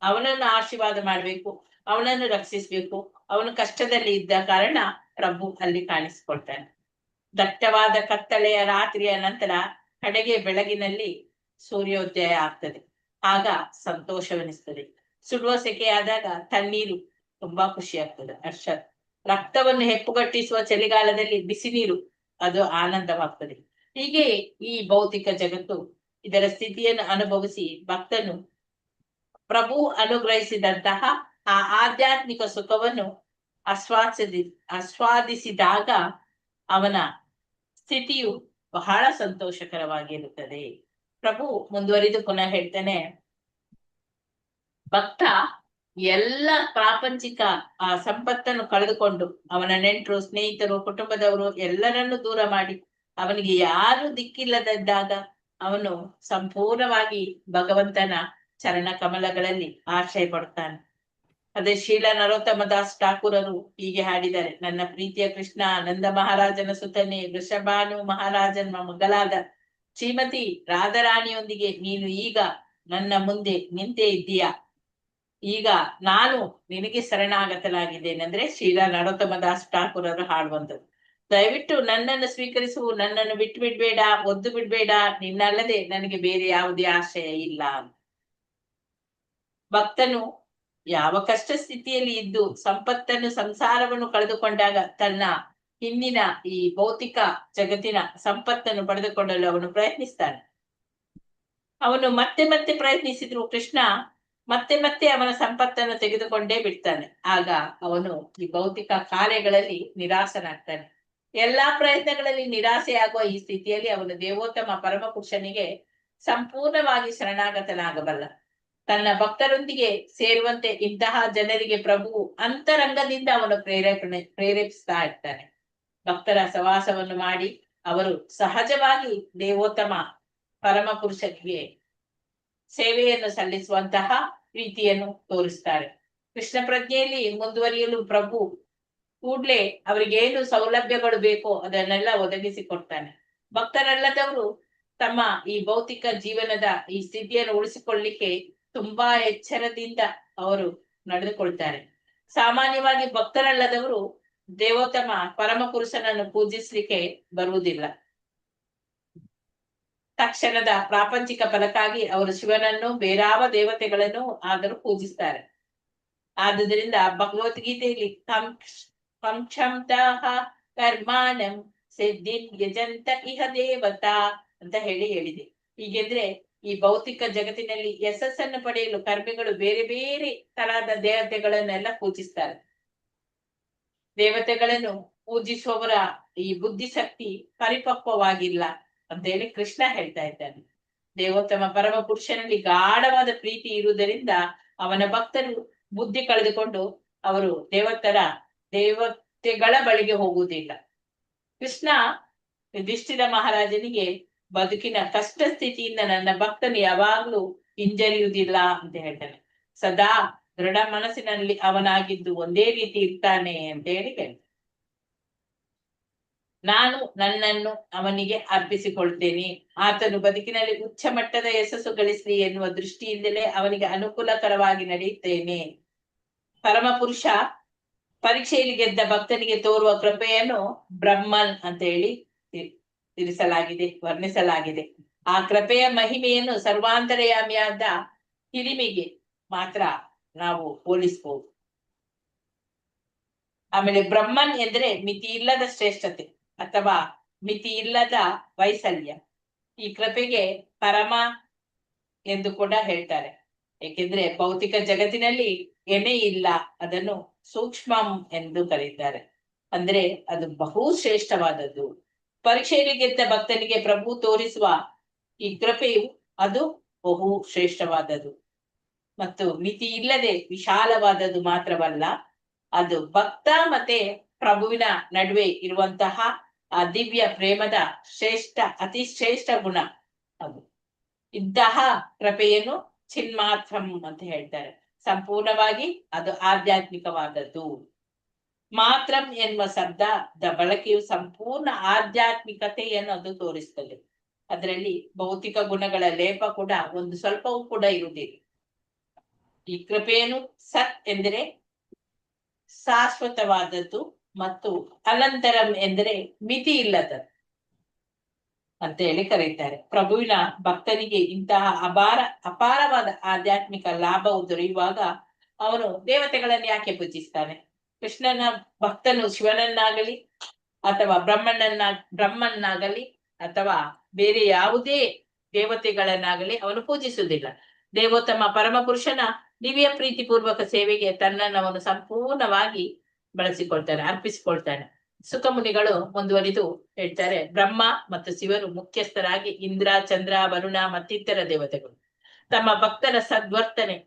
ಅವನನ್ನು ಆಶೀರ್ವಾದ ಮಾಡ್ಬೇಕು, ಅವನನ್ನು ರಕ್ಷಿಸ್ಬೇಕು. ಅವನು ಕಷ್ಟದಲ್ಲಿ ಇದ್ದ ಕಾರಣ ಪ್ರಭು ಅಲ್ಲಿ ಕಾಣಿಸಿಕೊಳ್ತಾನೆ. ದಟ್ಟವಾದ ಕತ್ತಲೆಯ ರಾತ್ರಿಯ ನಂತರ ಕಡೆಗೆ ಬೆಳಗಿನಲ್ಲಿ ಸೂರ್ಯೋದಯ ಆಗ್ತದೆ. ಆಗ ಸಂತೋಷವೆನಿಸ್ತದೆ. ಸುಡುವ ಸೆಕೆಯಾದಾಗ ತಣ್ಣೀರು ತುಂಬಾ ಖುಷಿ ಆಗ್ತದೆ, ಹರ್ಷ. ರಕ್ತವನ್ನು ಹೆಪ್ಪುಗಟ್ಟಿಸುವ ಚಳಿಗಾಲದಲ್ಲಿ ಬಿಸಿ ನೀರು, ಅದು ಆನಂದವಾಗ್ತದೆ. ಹೀಗೆ ಈ ಭೌತಿಕ ಜಗತ್ತು ಇದರ ಸ್ಥಿತಿಯನ್ನು ಅನುಭವಿಸಿ ಭಕ್ತನು ಪ್ರಭು ಅನುಗ್ರಹಿಸಿದಂತಹ ಆ ಆಧ್ಯಾತ್ಮಿಕ ಸುಖವನ್ನು ಆಸ್ವಾದಿಸಿದಾಗ ಅವನ ಸ್ಥಿತಿಯು ಬಹಳ ಸಂತೋಷಕರವಾಗಿರುತ್ತದೆ. ಪ್ರಭು ಮುಂದುವರಿದು ಪುನಃ ಹೇಳ್ತಾನೆ, ಭಕ್ತ ಎಲ್ಲ ಪ್ರಾಪಂಚಿಕ ಆ ಸಂಪತ್ತನ್ನು ಕಳೆದುಕೊಂಡು ಅವನ ನೆಂಟರು, ಸ್ನೇಹಿತರು, ಕುಟುಂಬದವರು ಎಲ್ಲರನ್ನು ದೂರ ಮಾಡಿ ಅವನಿಗೆ ಯಾರು ದಿಕ್ಕಿಲ್ಲದಿದ್ದಾಗ ಅವನು ಸಂಪೂರ್ಣವಾಗಿ ಭಗವಂತನ ಚರಣ ಕಮಲಗಳಲ್ಲಿ ಆಶ್ರಯ ಪಡ್ತಾನೆ. ಅದೇ ಶೀಲ ನರೋತ್ತಮ ದಾಸ್ ಠಾಕೂರರು ಹೀಗೆ ಹಾಡಿದ್ದಾರೆ: ನನ್ನ ಪ್ರೀತಿಯ ಕೃಷ್ಣ, ನಂದ ಮಹಾರಾಜನ ಸುತನೆ, ವೃಷಭಾನು ಮಹಾರಾಜನ ಮಗಳಾದ ಶ್ರೀಮತಿ ರಾಧಾರಾಣಿಯೊಂದಿಗೆ ನೀನು ಈಗ ನನ್ನ ಮುಂದೆ ನಿಂತೇ ಇದ್ದೀಯಾ. ಈಗ ನಾನು ನಿನಗೆ ಶರಣಾಗತನಾಗಿದ್ದೇನೆಂದ್ರೆ ಶೀಲ ನರೋತ್ತಮ ದಾಸ್ ಠಾಕೂರರು ಹಾಡುವಂಥದ್ದು. ದಯವಿಟ್ಟು ನನ್ನನ್ನು ಸ್ವೀಕರಿಸು, ನನ್ನನ್ನು ಬಿಟ್ಟು ಬಿಡ್ಬೇಡ, ಒದ್ದು ಬಿಡ್ಬೇಡ, ನಿನ್ನಲ್ಲದೆ ನನಗೆ ಬೇರೆ ಯಾವುದೇ ಆಶ್ರಯ ಇಲ್ಲ. ಭಕ್ತನು ಯಾವ ಕಷ್ಟ ಸ್ಥಿತಿಯಲ್ಲಿ ಇದ್ದು ಸಂಪತ್ತನ್ನು, ಸಂಸಾರವನ್ನು ಕಳೆದುಕೊಂಡಾಗ ತನ್ನ ಹಿಂದಿನ ಈ ಭೌತಿಕ ಜಗತ್ತಿನ ಸಂಪತ್ತನ್ನು ಪಡೆದುಕೊಳ್ಳಲು ಅವನು ಪ್ರಯತ್ನಿಸ್ತಾನೆ. ಅವನು ಮತ್ತೆ ಮತ್ತೆ ಪ್ರಯತ್ನಿಸಿದ್ರು ಕೃಷ್ಣ ಮತ್ತೆ ಮತ್ತೆ ಅವನ ಸಂಪತ್ತನ್ನು ತೆಗೆದುಕೊಂಡೇ ಬಿಡ್ತಾನೆ. ಆಗ ಅವನು ಈ ಭೌತಿಕ ಕಾರ್ಯಗಳಲ್ಲಿ ನಿರಾಸನಾಗ್ತಾನೆ. ಎಲ್ಲಾ ಪ್ರಯತ್ನಗಳಲ್ಲಿ ನಿರಾಸೆಯಾಗುವ ಈ ಸ್ಥಿತಿಯಲ್ಲಿ ಅವನು ದೇವೋತ್ತಮ ಪರಮಪುರುಷನಿಗೆ ಸಂಪೂರ್ಣವಾಗಿ ಶರಣಾಗತನಾಗಬಲ್ಲ. ತನ್ನ ಭಕ್ತರೊಂದಿಗೆ ಸೇರುವಂತೆ ಇಂತಹ ಜನರಿಗೆ ಪ್ರಭು ಅಂತರಂಗದಿಂದ ಅವನು ಪ್ರೇರೇಪಿಸ್ತಾ ಇರ್ತಾನೆ. ಭಕ್ತರ ಸವಾಸವನ್ನು ಮಾಡಿ ಅವರು ಸಹಜವಾಗಿ ದೇವೋತ್ತಮ ಪರಮಪುರುಷನಿಗೆ ಸೇವೆಯನ್ನು ಸಲ್ಲಿಸುವಂತಹ ಪ್ರೀತಿಯನ್ನು ತೋರಿಸ್ತಾರೆ. ಕೃಷ್ಣ ಪ್ರಜ್ಞೆಯಲ್ಲಿ ಮುಂದುವರಿಯಲು ಪ್ರಭು ಕೂಡ್ಲೆ ಅವರಿಗೇನು ಸೌಲಭ್ಯಗಳು ಬೇಕೋ ಅದನ್ನೆಲ್ಲ ಒದಗಿಸಿಕೊಡ್ತಾನೆ. ಭಕ್ತರಲ್ಲದವರು ತಮ್ಮ ಈ ಭೌತಿಕ ಜೀವನದ ಈ ಸ್ಥಿತಿಯನ್ನು ಉಳಿಸಿಕೊಳ್ಳಿಕ್ಕೆ ತುಂಬಾ ಎಚ್ಚರದಿಂದ ಅವರು ನಡೆದುಕೊಳ್ತಾರೆ. ಸಾಮಾನ್ಯವಾಗಿ ಭಕ್ತರಲ್ಲದವರು ದೇವೋತ್ತಮ ಪರಮಪುರುಷನನ್ನು ಪೂಜಿಸ್ಲಿಕ್ಕೆ ಬರುವುದಿಲ್ಲ. ತಕ್ಷಣದ ಪ್ರಾಪಂಚಿಕ ಫಲಕ್ಕಾಗಿ ಅವರು ಶಿವನನ್ನು ಬೇರಾವ ದೇವತೆಗಳನ್ನು ಆದರೂ ಪೂಜಿಸ್ತಾರೆ. ಆದುದರಿಂದ ಭಗವದ್ಗೀತೆಯಲ್ಲಿ ಕರ್ಮಾಣಂ ಸಿದ್ಧಿಂ ಯಜಂತ ಇಹ ದೇವತಾ ಅಂತ ಹೇಳಿದೆ. ಹೀಗೆಂದ್ರೆ ಈ ಭೌತಿಕ ಜಗತ್ತಿನಲ್ಲಿ ಯಶಸ್ಸನ್ನು ಪಡೆಯಲು ಕರ್ಮಿಗಳು ಬೇರೆ ಬೇರೆ ತರಹದ ದೇವತೆಗಳನ್ನೆಲ್ಲ ಪೂಜಿಸ್ತಾರೆ. ದೇವತೆಗಳನ್ನು ಪೂಜಿಸುವವರ ಈ ಬುದ್ಧಿಶಕ್ತಿ ಪರಿಪಕ್ವವಾಗಿಲ್ಲ ಅಂತ ಹೇಳಿ ಕೃಷ್ಣ ಹೇಳ್ತಾ ಇದ್ದಾನೆ. ದೇವೋತ್ತಮ ಪರಮ ಪುರುಷನಲ್ಲಿ ಗಾಢವಾದ ಪ್ರೀತಿ ಇರುವುದರಿಂದ ಅವನ ಭಕ್ತರು ಬುದ್ಧಿ ಕಳೆದುಕೊಂಡು ಅವರು ದೇವತೆಗಳ ಬಳಿಗೆ ಹೋಗುವುದಿಲ್ಲ. ಕೃಷ್ಣ ಯುಧಿಷ್ಠಿರ ಮಹಾರಾಜನಿಗೆ ಬದುಕಿನ ಕಷ್ಟ ಸ್ಥಿತಿಯಿಂದ ನನ್ನ ಭಕ್ತನು ಯಾವಾಗ್ಲೂ ಹಿಂಜರಿಯುವುದಿಲ್ಲ ಅಂತ ಹೇಳ್ತಾನೆ. ಸದಾ ದೃಢ ಮನಸ್ಸಿನಲ್ಲಿ ಅವನಾಗಿದ್ದು ಒಂದೇ ರೀತಿ ಇರ್ತಾನೆ ಅಂತ ಹೇಳಿ ಹೇಳ್ತಾನೆ. ನಾನು ನನ್ನನ್ನು ಅವನಿಗೆ ಅರ್ಪಿಸಿಕೊಳ್ತೇನೆ. ಆತನು ಬದುಕಿನಲ್ಲಿ ಉಚ್ಚ ಮಟ್ಟದ ಯಶಸ್ಸು ಗಳಿಸಲಿ ಎನ್ನುವ ದೃಷ್ಟಿಯಿಂದಲೇ ಅವನಿಗೆ ಅನುಕೂಲಕರವಾಗಿ ನಡೆಯುತ್ತೇನೆ. ಪರಮಪುರುಷ ಪರೀಕ್ಷೆಯಲ್ಲಿ ಗೆದ್ದ ಭಕ್ತನಿಗೆ ತೋರುವ ಕೃಪೆಯನ್ನು ಬ್ರಹ್ಮನ್ ಅಂತ ಹೇಳಿ ವರ್ಣಿಸಲಾಗಿದೆ. ಆ ಕೃಪೆಯ ಮಹಿಮೆಯನ್ನು ಸರ್ವಾಂತರ್ಯಾಮಿಯಾದ ಹಿರಿಮೆಗೆ ಮಾತ್ರ ನಾವು ಹೋಲಿಸಬಹುದು. ಆಮೇಲೆ ಬ್ರಹ್ಮನ್ ಎಂದ್ರೆ ಮಿತಿ ಇಲ್ಲದ ಶ್ರೇಷ್ಠತೆ ಅಥವಾ ಮಿತಿ ಇಲ್ಲದ ವೈಸಲ್ಯ. ಈ ಕೃಪೆಗೆ ಪರಮ ಎಂದು ಕೂಡ ಹೇಳ್ತಾರೆ. ಏಕೆಂದ್ರೆ ಭೌತಿಕ ಜಗತ್ತಿನಲ್ಲಿ ಎಣೆ ಇಲ್ಲ, ಅದನ್ನು ಸೂಕ್ಷ್ಮಂ ಎಂದು ಕರೀತಾರೆ. ಅಂದ್ರೆ ಅದು ಬಹು ಶ್ರೇಷ್ಠವಾದದ್ದು. ಪರೀಕ್ಷೆಯಲ್ಲಿ ಗೆದ್ದ ಭಕ್ತನಿಗೆ ಪ್ರಭು ತೋರಿಸುವ ಈ ಕೃಪೆಯು ಅದು ಬಹು ಶ್ರೇಷ್ಠವಾದದ್ದು ಮತ್ತು ಮಿತಿ ಇಲ್ಲದೆ ವಿಶಾಲವಾದದ್ದು ಮಾತ್ರವಲ್ಲ, ಅದು ಭಕ್ತ ಮತ್ತೆ ಪ್ರಭುವಿನ ನಡುವೆ ಇರುವಂತಹ ಆ ದಿವ್ಯ ಪ್ರೇಮದ ಅತಿ ಶ್ರೇಷ್ಠ ಗುಣ ಅದು. ಇಂತಹ ಕೃಪೆಯನ್ನು ಚಿನ್ಮಾತ್ರಂ ಅಂತ ಹೇಳ್ತಾರೆ. ಸಂಪೂರ್ಣವಾಗಿ ಅದು ಆಧ್ಯಾತ್ಮಿಕವಾದದ್ದು. ಮಾತ್ರಂ ಎನ್ನುವ ಶಬ್ದದ ಬಳಕೆಯು ಸಂಪೂರ್ಣ ಆಧ್ಯಾತ್ಮಿಕತೆಯನ್ನು ಅದು ತೋರಿಸ್ತದೆ. ಅದರಲ್ಲಿ ಭೌತಿಕ ಗುಣಗಳ ಲೇಪ ಕೂಡ ಒಂದು ಸ್ವಲ್ಪವೂ ಕೂಡ ಇರುವುದಿಲ್ಲ. ಈ ಕೃಪೆಯನ್ನು ಸತ್ ಎಂದರೆ ಶಾಶ್ವತವಾದದ್ದು ಮತ್ತು ಅನಂತರಂ ಎಂದರೆ ಮಿತಿ ಇಲ್ಲದದ್ದು ಅಂತ ಹೇಳಿ ಕರೀತಾರೆ. ಪ್ರಭುವಿನ ಭಕ್ತನಿಗೆ ಇಂತಹ ಅಪಾರವಾದ ಆಧ್ಯಾತ್ಮಿಕ ಲಾಭವು ದೊರೆಯುವಾಗ ಅವನು ದೇವತೆಗಳನ್ನು ಯಾಕೆ ಪೂಜಿಸ್ತಾನೆ? ಕೃಷ್ಣನ ಭಕ್ತನು ಶಿವನನ್ನಾಗಲಿ ಅಥವಾ ಬ್ರಹ್ಮನ್ನಾಗಲಿ ಅಥವಾ ಬೇರೆ ಯಾವುದೇ ದೇವತೆಗಳನ್ನಾಗಲಿ ಅವನು ಪೂಜಿಸುವುದಿಲ್ಲ. ದೇವೋತ್ತಮ ಪರಮಪುರುಷನ ದಿವ್ಯ ಪ್ರೀತಿಪೂರ್ವಕ ಸೇವೆಗೆ ತನ್ನನ್ನು ಅವನು ಸಂಪೂರ್ಣವಾಗಿ ಬಳಸಿಕೊಳ್ತಾನೆ, ಅರ್ಪಿಸಿಕೊಳ್ತಾನೆ. ಸುಖಮುನಿಗಳು ಮುಂದುವರಿದು ಹೇಳ್ತಾರೆ, ಬ್ರಹ್ಮ ಮತ್ತು ಶಿವರು ಮುಖ್ಯಸ್ಥರಾಗಿ ಇಂದ್ರ, ಚಂದ್ರ, ವರುಣ ಮತ್ತಿತರ ದೇವತೆಗಳು ತಮ್ಮ ಭಕ್ತರ ಸದ್ವರ್ತನೆ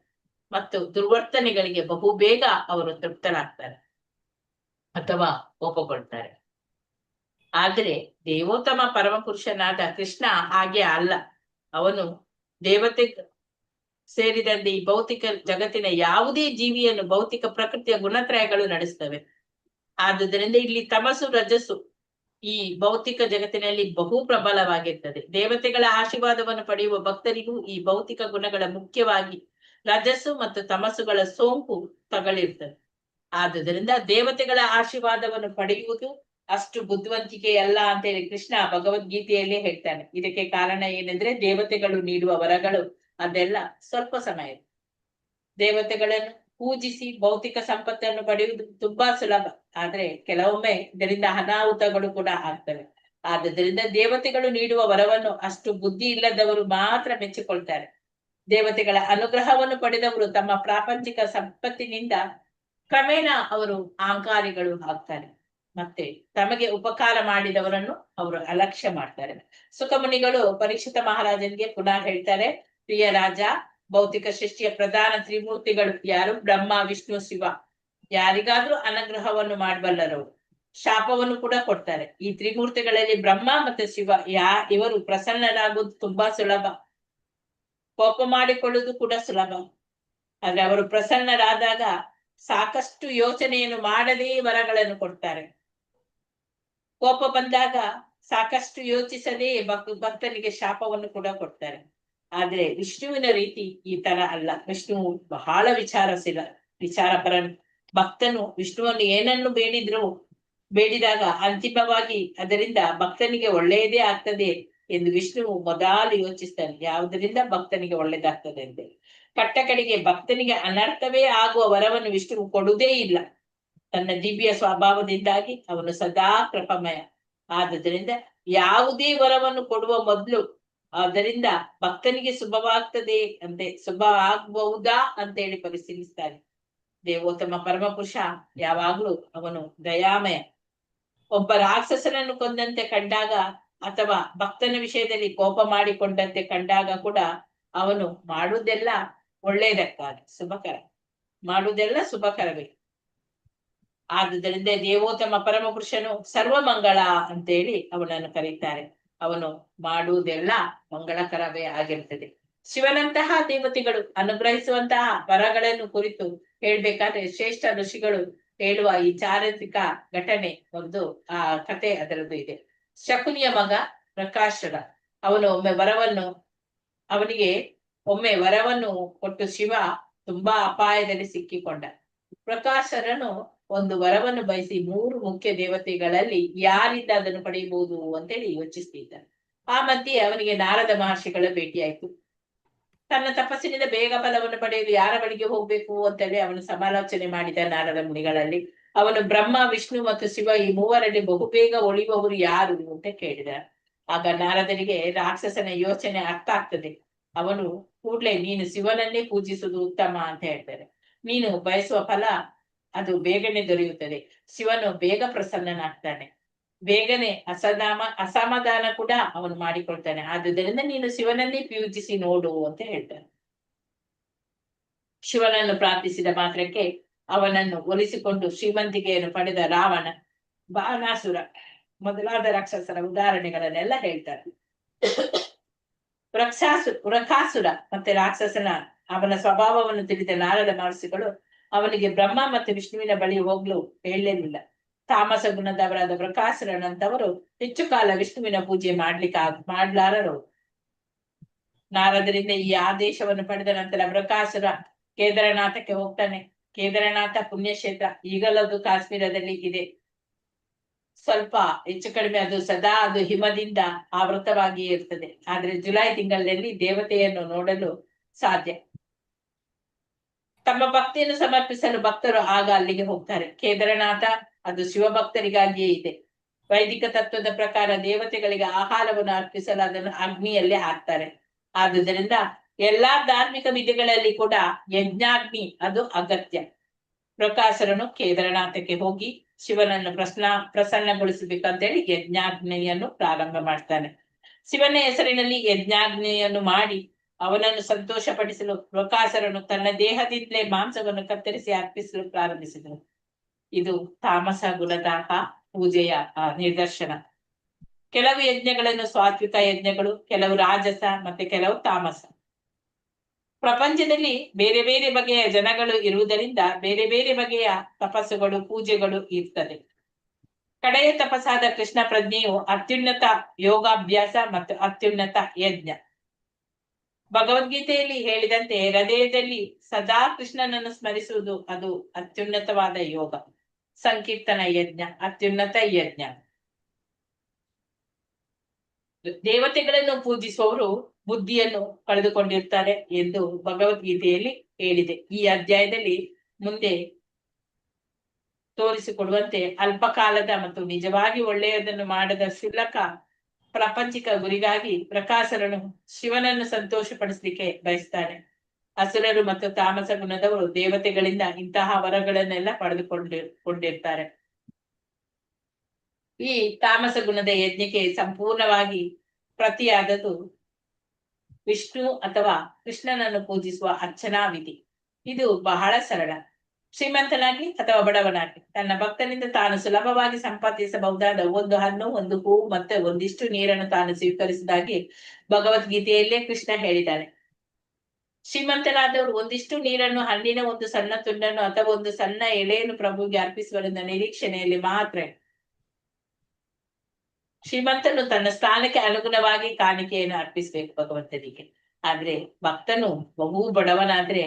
ಮತ್ತು ದುರ್ವರ್ತನೆಗಳಿಗೆ ಬಹುಬೇಗ ಅವರು ತೃಪ್ತರಾಗ್ತಾರೆ ಅಥವಾ ಒಪ್ಪುಕೊಳ್ತಾರೆ. ಆದ್ರೆ ದೇವೋತ್ತಮ ಪರಮಪುರುಷನಾದ ಕೃಷ್ಣ ಹಾಗೆ ಅಲ್ಲ. ಅವನು ದೇವತೆ ಸೇರಿದಂತೆ ಈ ಭೌತಿಕ ಜಗತ್ತಿನ ಯಾವುದೇ ಜೀವಿಯನ್ನು ಭೌತಿಕ ಪ್ರಕೃತಿಯ ಗುಣತ್ರಯಗಳು ನಡೆಸ್ತವೆ. ಆದುದರಿಂದ ಇಲ್ಲಿ ತಮಸ್ಸು ರಜಸ್ಸು ಈ ಭೌತಿಕ ಜಗತ್ತಿನಲ್ಲಿ ಬಹು ಪ್ರಬಲವಾಗಿರ್ತದೆ. ದೇವತೆಗಳ ಆಶೀರ್ವಾದವನ್ನು ಪಡೆಯುವ ಭಕ್ತರಿಗೂ ಈ ಭೌತಿಕ ಗುಣಗಳ ಮುಖ್ಯವಾಗಿ ರಜಸ್ಸು ಮತ್ತು ತಮಸ್ಸುಗಳ ಸೋಂಕು ತಗಲಿರ್ತದೆ. ಆದುದರಿಂದ ದೇವತೆಗಳ ಆಶೀರ್ವಾದವನ್ನು ಪಡೆಯುವುದು ಅಷ್ಟು ಬುದ್ಧಿವಂತಿಕೆ ಅಲ್ಲ ಅಂತ ಹೇಳಿ ಕೃಷ್ಣ ಭಗವದ್ಗೀತೆಯಲ್ಲೇ ಹೇಳ್ತಾನೆ. ಇದಕ್ಕೆ ಕಾರಣ ಏನೆಂದ್ರೆ ದೇವತೆಗಳು ನೀಡುವ ವರಗಳು ಅದೆಲ್ಲ ಸ್ವಲ್ಪ ಸಮಯ. ದೇವತೆಗಳನ್ನು ಪೂಜಿಸಿ ಭೌತಿಕ ಸಂಪತ್ತನ್ನು ಪಡೆಯುವುದು ತುಂಬಾ ಸುಲಭ, ಆದ್ರೆ ಕೆಲವೊಮ್ಮೆ ಇದರಿಂದ ಅನಾಹುತಗಳು ಕೂಡ ಆಗ್ತವೆ. ಆದುದರಿಂದ ದೇವತೆಗಳು ನೀಡುವ ವರವನ್ನು ಅಷ್ಟು ಬುದ್ಧಿ ಇಲ್ಲದವರು ಮಾತ್ರ ಮೆಚ್ಚಿಕೊಳ್ತಾರೆ. ದೇವತೆಗಳ ಅನುಗ್ರಹವನ್ನು ಪಡೆದವರು ತಮ್ಮ ಪ್ರಾಪಂಚಿಕ ಸಂಪತ್ತಿನಿಂದ ಕ್ರಮೇಣ ಅವರು ಅಹಂಕಾರಿಗಳು ಆಗ್ತಾರೆ. ಮತ್ತೆ ತಮಗೆ ಉಪಕಾರ ಮಾಡಿದವರನ್ನು ಅವರು ಅಲಕ್ಷ್ಯ ಮಾಡ್ತಾರೆ. ಸುಖಮುನಿಗಳು ಪರೀಕ್ಷಿತ ಮಹಾರಾಜನಿಗೆ ಪುನಃ ಹೇಳ್ತಾರೆ, ಪ್ರಿಯ ರಾಜ, ಭೌತಿಕ ಸೃಷ್ಟಿಯ ಪ್ರಧಾನ ತ್ರಿಮೂರ್ತಿಗಳು ಯಾರು? ಬ್ರಹ್ಮ, ವಿಷ್ಣು, ಶಿವ. ಯಾರಿಗಾದ್ರೂ ಅನುಗ್ರಹವನ್ನು ಮಾಡಬಲ್ಲರು, ಶಾಪವನ್ನು ಕೂಡ ಕೊಡ್ತಾರೆ. ಈ ತ್ರಿಮೂರ್ತಿಗಳಲ್ಲಿ ಬ್ರಹ್ಮ ಮತ್ತು ಶಿವ ಇವರು ಪ್ರಸನ್ನರಾಗುವುದು ತುಂಬಾ ಸುಲಭ, ಕೋಪ ಮಾಡಿಕೊಳ್ಳುವುದು ಕೂಡ ಸುಲಭ. ಆದ್ರೆ ಅವರು ಪ್ರಸನ್ನರಾದಾಗ ಸಾಕಷ್ಟು ಯೋಚನೆಯನ್ನು ಮಾಡದೇ ವರಗಳನ್ನು ಕೊಡ್ತಾರೆ. ಕೋಪ ಬಂದಾಗ ಸಾಕಷ್ಟು ಯೋಚಿಸದೇ ಭಕ್ತನಿಗೆ ಶಾಪವನ್ನು ಕೂಡ ಕೊಡ್ತಾರೆ. ಆದ್ರೆ ವಿಷ್ಣುವಿನ ರೀತಿ ಈ ತರ ಅಲ್ಲ. ವಿಷ್ಣು ಬಹಳ ವಿಚಾರಪರ ಭಕ್ತನು ವಿಷ್ಣುವನ್ನು ಏನನ್ನು ಬೇಡಿದಾಗ ಅಂತಿಮವಾಗಿ ಅದರಿಂದ ಭಕ್ತನಿಗೆ ಒಳ್ಳೆಯದೇ ಆಗ್ತದೆ ಎಂದು ವಿಷ್ಣುವು ಮೊದಲು ಯೋಚಿಸ್ತಾನೆ, ಯಾವುದರಿಂದ ಭಕ್ತನಿಗೆ ಒಳ್ಳೇದಾಗ್ತದೆ ಅಂತ. ಕಟ್ಟಕಡೆಗೆ ಭಕ್ತನಿಗೆ ಅನರ್ಥವೇ ಆಗುವ ವರವನ್ನು ವಿಷ್ಣುವು ಕೊಡುವುದೇ ಇಲ್ಲ. ತನ್ನ ದಿವ್ಯ ಸ್ವಭಾವದಿಂದಾಗಿ ಅವನು ಸದಾ ಕೃಪಮಯ. ಆದುದರಿಂದ ಯಾವುದೇ ವರವನ್ನು ಕೊಡುವ ಮೊದಲು ಅದರಿಂದ ಭಕ್ತನಿಗೆ ಶುಭವಾಗ್ತದೆ ಶುಭ ಆಗಬಹುದಾ ಅಂತೇಳಿ ಪರಿಶೀಲಿಸ್ತಾನೆ. ದೇವೋತ್ತಮ ಪರಮಪುರುಷ ಯಾವಾಗ್ಲೂ ಅವನು ದಯಾಮಯ. ಒಬ್ಬ ರಾಕ್ಷಸನನ್ನು ಕೊಂದಂತೆ ಕಂಡಾಗ ಅಥವಾ ಭಕ್ತನ ವಿಷಯದಲ್ಲಿ ಕೋಪ ಮಾಡಿಕೊಂಡಂತೆ ಕಂಡಾಗ ಕೂಡ ಅವನು ಮಾಡುವುದೆಲ್ಲ ಒಳ್ಳೆಯದಕ್ಕಾಗಿ ಶುಭಕರ, ಮಾಡುವುದೆಲ್ಲ ಶುಭಕರವೇ. ಆದುದರಿಂದ ದೇವೋತ್ತಮ ಪರಮಪುರುಷನು ಸರ್ವಮಂಗಳ ಅಂತೇಳಿ ಅವನನ್ನು ಕರೀತಾರೆ. ಅವನು ಮಾಡುವುದೆಲ್ಲ ಮಂಗಳಕರವೇ ಆಗಿರ್ತದೆ. ಶಿವನಂತಹ ದೇವತೆಗಳು ಅನುಗ್ರಹಿಸುವಂತಹ ವರಗಳನ್ನು ಕುರಿತು ಹೇಳ್ಬೇಕಾದ್ರೆ ಶ್ರೇಷ್ಠ ಋಷಿಗಳು ಹೇಳುವ ಈ ಚಾರಿತ್ರಿಕ ಘಟನೆ ಒಂದು ಕತೆ ಅದರದ್ದು ಇದೆ. ಶಕುನಿಯ ಮಗ ಪ್ರಕಾಶರ ಅವನಿಗೆ ಒಮ್ಮೆ ವರವನ್ನು ಕೊಟ್ಟು ಶಿವ ತುಂಬಾ ಅಪಾಯದಲ್ಲಿ ಸಿಕ್ಕಿಕೊಂಡ. ಪ್ರಕಾಶರನು ಒಂದು ವರವನ್ನು ಬಯಸಿ 3 ಮುಖ್ಯ ದೇವತೆಗಳಲ್ಲಿ ಯಾರಿಂದ ಅದನ್ನು ಪಡೆಯಬಹುದು ಅಂತೇಳಿ ಯೋಚಿಸ್ತಿದ್ದ. ಆ ಮಧ್ಯೆ ಅವನಿಗೆ ನಾರದ ಮಹರ್ಷಿಗಳ ಭೇಟಿಯಾಯ್ತು. ತನ್ನ ತಪಸ್ಸಿನಿಂದ ಬೇಗ ಫಲವನ್ನು ಪಡೆಯಲು ಯಾರ ಬಳಿಗೆ ಹೋಗ್ಬೇಕು ಅಂತೇಳಿ ಅವನು ಸಮಾಲೋಚನೆ ಮಾಡಿದ ನಾರದ ಮುನಿಗಳಲ್ಲಿ. ಅವನು ಬ್ರಹ್ಮ, ವಿಷ್ಣು ಮತ್ತು ಶಿವ ಈ ಮೂವರಲ್ಲಿ ಬಹುಬೇಗ ಒಳಿಯುವವರು ಯಾರು ಅಂತ ಕೇಳಿದ. ಆಗ ನಾರದರಿಗೆ ರಾಕ್ಷಸನ ಯೋಚನೆ ಅರ್ಥ ಆಗ್ತದೆ. ಅವನು ಕೂಡ್ಲೆ ನೀನು ಶಿವನನ್ನೇ ಪೂಜಿಸುವುದು ಉತ್ತಮ ಅಂತ ಹೇಳ್ತಾರೆ. ನೀನು ಬಯಸುವ ಫಲ ಅದು ಬೇಗನೆ ದೊರೆಯುತ್ತದೆ. ಶಿವನು ಬೇಗ ಪ್ರಸನ್ನನಾಗ್ತಾನೆ, ಬೇಗನೆ ಅಸಮಾಧಾನ ಕೂಡ ಅವನು ಮಾಡಿಕೊಳ್ತಾನೆ. ಆದುದರಿಂದ ನೀನು ಶಿವನನ್ನೇ ಪೂಜಿಸಿ ನೋಡು ಅಂತ ಹೇಳ್ತಾನೆ. ಶಿವನನ್ನು ಪ್ರಾರ್ಥಿಸಿದ ಮಾತ್ರಕ್ಕೆ ಅವನನ್ನು ಒಲಿಸಿಕೊಂಡು ಶ್ರೀಮಂತಿಕೆಯನ್ನು ಪಡೆದ ರಾವಣ, ಬಾಣಾಸುರ ಮೊದಲಾದ ರಾಕ್ಷಸರ ಉದಾಹರಣೆಗಳನ್ನೆಲ್ಲ ಹೇಳ್ತಾರೆ. ವೃಕಾಸುರ ಮತ್ತೆ ರಾಕ್ಷಸನ ಅವನ ಸ್ವಭಾವವನ್ನು ತಿಳಿದ ನಾರದ ಮಹರ್ಷಿಗಳು ಅವನಿಗೆ ಬ್ರಹ್ಮ ಮತ್ತು ವಿಷ್ಣುವಿನ ಬಳಿ ಹೋಗ್ಲು ಹೇಳಲಿಲ್ಲ. ತಾಮಸ ಗುಣದವರಾದ ವೃಕಾಸುರನಂತವರು ಹೆಚ್ಚು ಕಾಲ ವಿಷ್ಣುವಿನ ಪೂಜೆ ಮಾಡ್ಲಾರರು. ನಾರದರಿಂದ ಈ ಆದೇಶವನ್ನು ಪಡೆದ ನಂತರ ವೃಕಾಸುರ ಕೇದಾರನಾಥಕ್ಕೆ ಹೋಗ್ತಾನೆ. ಕೇದಾರನಾಥ ಪುಣ್ಯಕ್ಷೇತ್ರ, ಈಗಲದು ಕಾಶ್ಮೀರದಲ್ಲಿ ಇದೆ. ಸ್ವಲ್ಪ ಹೆಚ್ಚು ಕಡಿಮೆ ಅದು ಹಿಮದಿಂದ ಆವೃತವಾಗಿಯೇ ಇರ್ತದೆ. ಆದ್ರೆ ಜುಲೈ ತಿಂಗಳಲ್ಲಿ ದೇವತೆಯನ್ನು ನೋಡಲು ಸಾಧ್ಯ. ತಮ್ಮ ಭಕ್ತಿಯನ್ನು ಸಮರ್ಪಿಸಲು ಭಕ್ತರು ಆಗ ಅಲ್ಲಿಗೆ ಹೋಗ್ತಾರೆ. ಕೇದಾರನಾಥ ಅದು ಶಿವಭಕ್ತರಿಗಾಗಿಯೇ ಇದೆ. ವೈದಿಕ ತತ್ವದ ಪ್ರಕಾರ ದೇವತೆಗಳಿಗೆ ಆಹಾರವನ್ನು ಅರ್ಪಿಸಲು ಅದನ್ನು ಅಗ್ನಿಯಲ್ಲೇ ಹಾಕ್ತಾರೆ. ಆದುದರಿಂದ ಎಲ್ಲಾ ಧಾರ್ಮಿಕ ವಿಧಿಗಳಲ್ಲಿ ಕೂಡ ಯಜ್ಞಾಗ್ನಿ ಅದು ಅಗತ್ಯ. ಪ್ರಕಾಶರನು ಕೇದಾರನಾಥಕ್ಕೆ ಹೋಗಿ ಶಿವನನ್ನು ಪ್ರಸನ್ನಗೊಳಿಸಬೇಕಂತೇಳಿ ಯಜ್ಞಾಗ್ನಿಯನ್ನು ಪ್ರಾರಂಭ ಮಾಡ್ತಾನೆ. ಶಿವನ ಹೆಸರಿನಲ್ಲಿ ಯಜ್ಞಾಗ್ನಿಯನ್ನು ಮಾಡಿ ಅವನನ್ನು ಸಂತೋಷಪಡಿಸಲು ಪ್ರಕಾಶರನು ತನ್ನ ದೇಹದಿಂದಲೇ ಮಾಂಸವನ್ನು ಕತ್ತರಿಸಿ ಅರ್ಪಿಸಲು ಪ್ರಾರಂಭಿಸಿದನು. ಇದು ತಾಮಸ ಗುಣದ ಪೂಜೆಯ ನಿದರ್ಶನ. ಕೆಲವು ಯಜ್ಞಗಳನ್ನು ಸಾತ್ವಿಕ ಯಜ್ಞಗಳು, ಕೆಲವು ರಾಜಸ ಮತ್ತೆ ಕೆಲವು ತಾಮಸ. ಪ್ರಪಂಚದಲ್ಲಿ ಬೇರೆ ಬೇರೆ ಬಗೆಯ ಜನಗಳು ಇರುವುದರಿಂದ ಬೇರೆ ಬೇರೆ ಬಗೆಯ ತಪಸ್ಸುಗಳು, ಪೂಜೆಗಳು ಇರ್ತದೆ. ಕಡೆಯ ತಪಸ್ಸಾದ ಕೃಷ್ಣ ಪ್ರಜ್ಞೆಯು ಅತ್ಯುನ್ನತ ಯೋಗಾಭ್ಯಾಸ ಮತ್ತು ಅತ್ಯುನ್ನತ ಯಜ್ಞ. ಭಗವದ್ಗೀತೆಯಲ್ಲಿ ಹೇಳಿದಂತೆ ಹೃದಯದಲ್ಲಿ ಸದಾ ಕೃಷ್ಣನನ್ನು ಸ್ಮರಿಸುವುದು ಅದು ಅತ್ಯುನ್ನತವಾದ ಯೋಗ. ಸಂಕೀರ್ತನ ಯಜ್ಞ ಅತ್ಯುನ್ನತ ಯಜ್ಞ. ದೇವತೆಗಳನ್ನು ಪೂಜಿಸುವವರು ಬುದ್ಧಿಯನ್ನು ಕಳೆದುಕೊಂಡಿರ್ತಾರೆ ಎಂದು ಭಗವದ್ಗೀತೆಯಲ್ಲಿ ಹೇಳಿದೆ. ಈ ಅಧ್ಯಾಯದಲ್ಲಿ ಮುಂದೆ ತೋರಿಸಿಕೊಡುವಂತೆ ಅಲ್ಪಕಾಲದ ಮತ್ತು ನಿಜವಾಗಿ ಒಳ್ಳೆಯದನ್ನು ಮಾಡದ ಕ್ಷುಲ್ಲಕ ಪ್ರಾಪಂಚಿಕ ಗುರಿಗಾಗಿ ಪ್ರಕಾಶರನು ಶಿವನನ್ನು ಸಂತೋಷಪಡಿಸಲಿಕ್ಕೆ ಬಯಸ್ತಾನೆ. ಅಸುರರು ಮತ್ತು ತಾಮಸ ಗುಣದವರು ದೇವತೆಗಳಿಂದ ಇಂತಹ ವರಗಳನ್ನೆಲ್ಲ ಪಡೆದುಕೊಂಡಿರ್ತಾರೆ. ಈ ತಾಮಸ ಗುಣದ ಯಜ್ಞಕ್ಕೆ ಸಂಪೂರ್ಣವಾಗಿ ಪ್ರತಿಯಾದದ್ದು ವಿಷ್ಣು ಅಥವಾ ಕೃಷ್ಣನನ್ನು ಪೂಜಿಸುವ ಅರ್ಚನಾ ವಿಧಿ. ಇದು ಬಹಳ ಸರಳ. ಶ್ರೀಮಂತನಾಗ್ಲಿ ಅಥವಾ ಬಡವನಾಗ್ಲಿ ತನ್ನ ಭಕ್ತನಿಂದ ತಾನು ಸುಲಭವಾಗಿ ಸಂಪಾದಿಸಬಹುದಾದ ಒಂದು ಹಣ್ಣು, ಒಂದು ಹೂವು ಮತ್ತೆ ಒಂದಿಷ್ಟು ನೀರನ್ನು ತಾನು ಸ್ವೀಕರಿಸಿದಾಗಿ ಭಗವದ್ಗೀತೆಯಲ್ಲೇ ಕೃಷ್ಣ ಹೇಳಿದ್ದಾನೆ. ಶ್ರೀಮಂತನಾದವರು ಒಂದಿಷ್ಟು ನೀರನ್ನು, ಹಣ್ಣಿನ ಒಂದು ಸಣ್ಣ ತುಂಡನ್ನು ಅಥವಾ ಒಂದು ಸಣ್ಣ ಎಲೆಯನ್ನು ಪ್ರಭುವಿಗೆ ಅರ್ಪಿಸುವರಿಂದ ನಿರೀಕ್ಷಣೆಯಲ್ಲಿ ಮಾತ್ರ. ಶ್ರೀಮಂತನು ತನ್ನ ಸ್ಥಾನಕ್ಕೆ ಅನುಗುಣವಾಗಿ ಕಾಣಿಕೆಯನ್ನು ಅರ್ಪಿಸ್ಬೇಕು ಭಗವಂತನಿಗೆ. ಆದ್ರೆ ಭಕ್ತನು ಬಹು ಬಡವನಾದ್ರೆ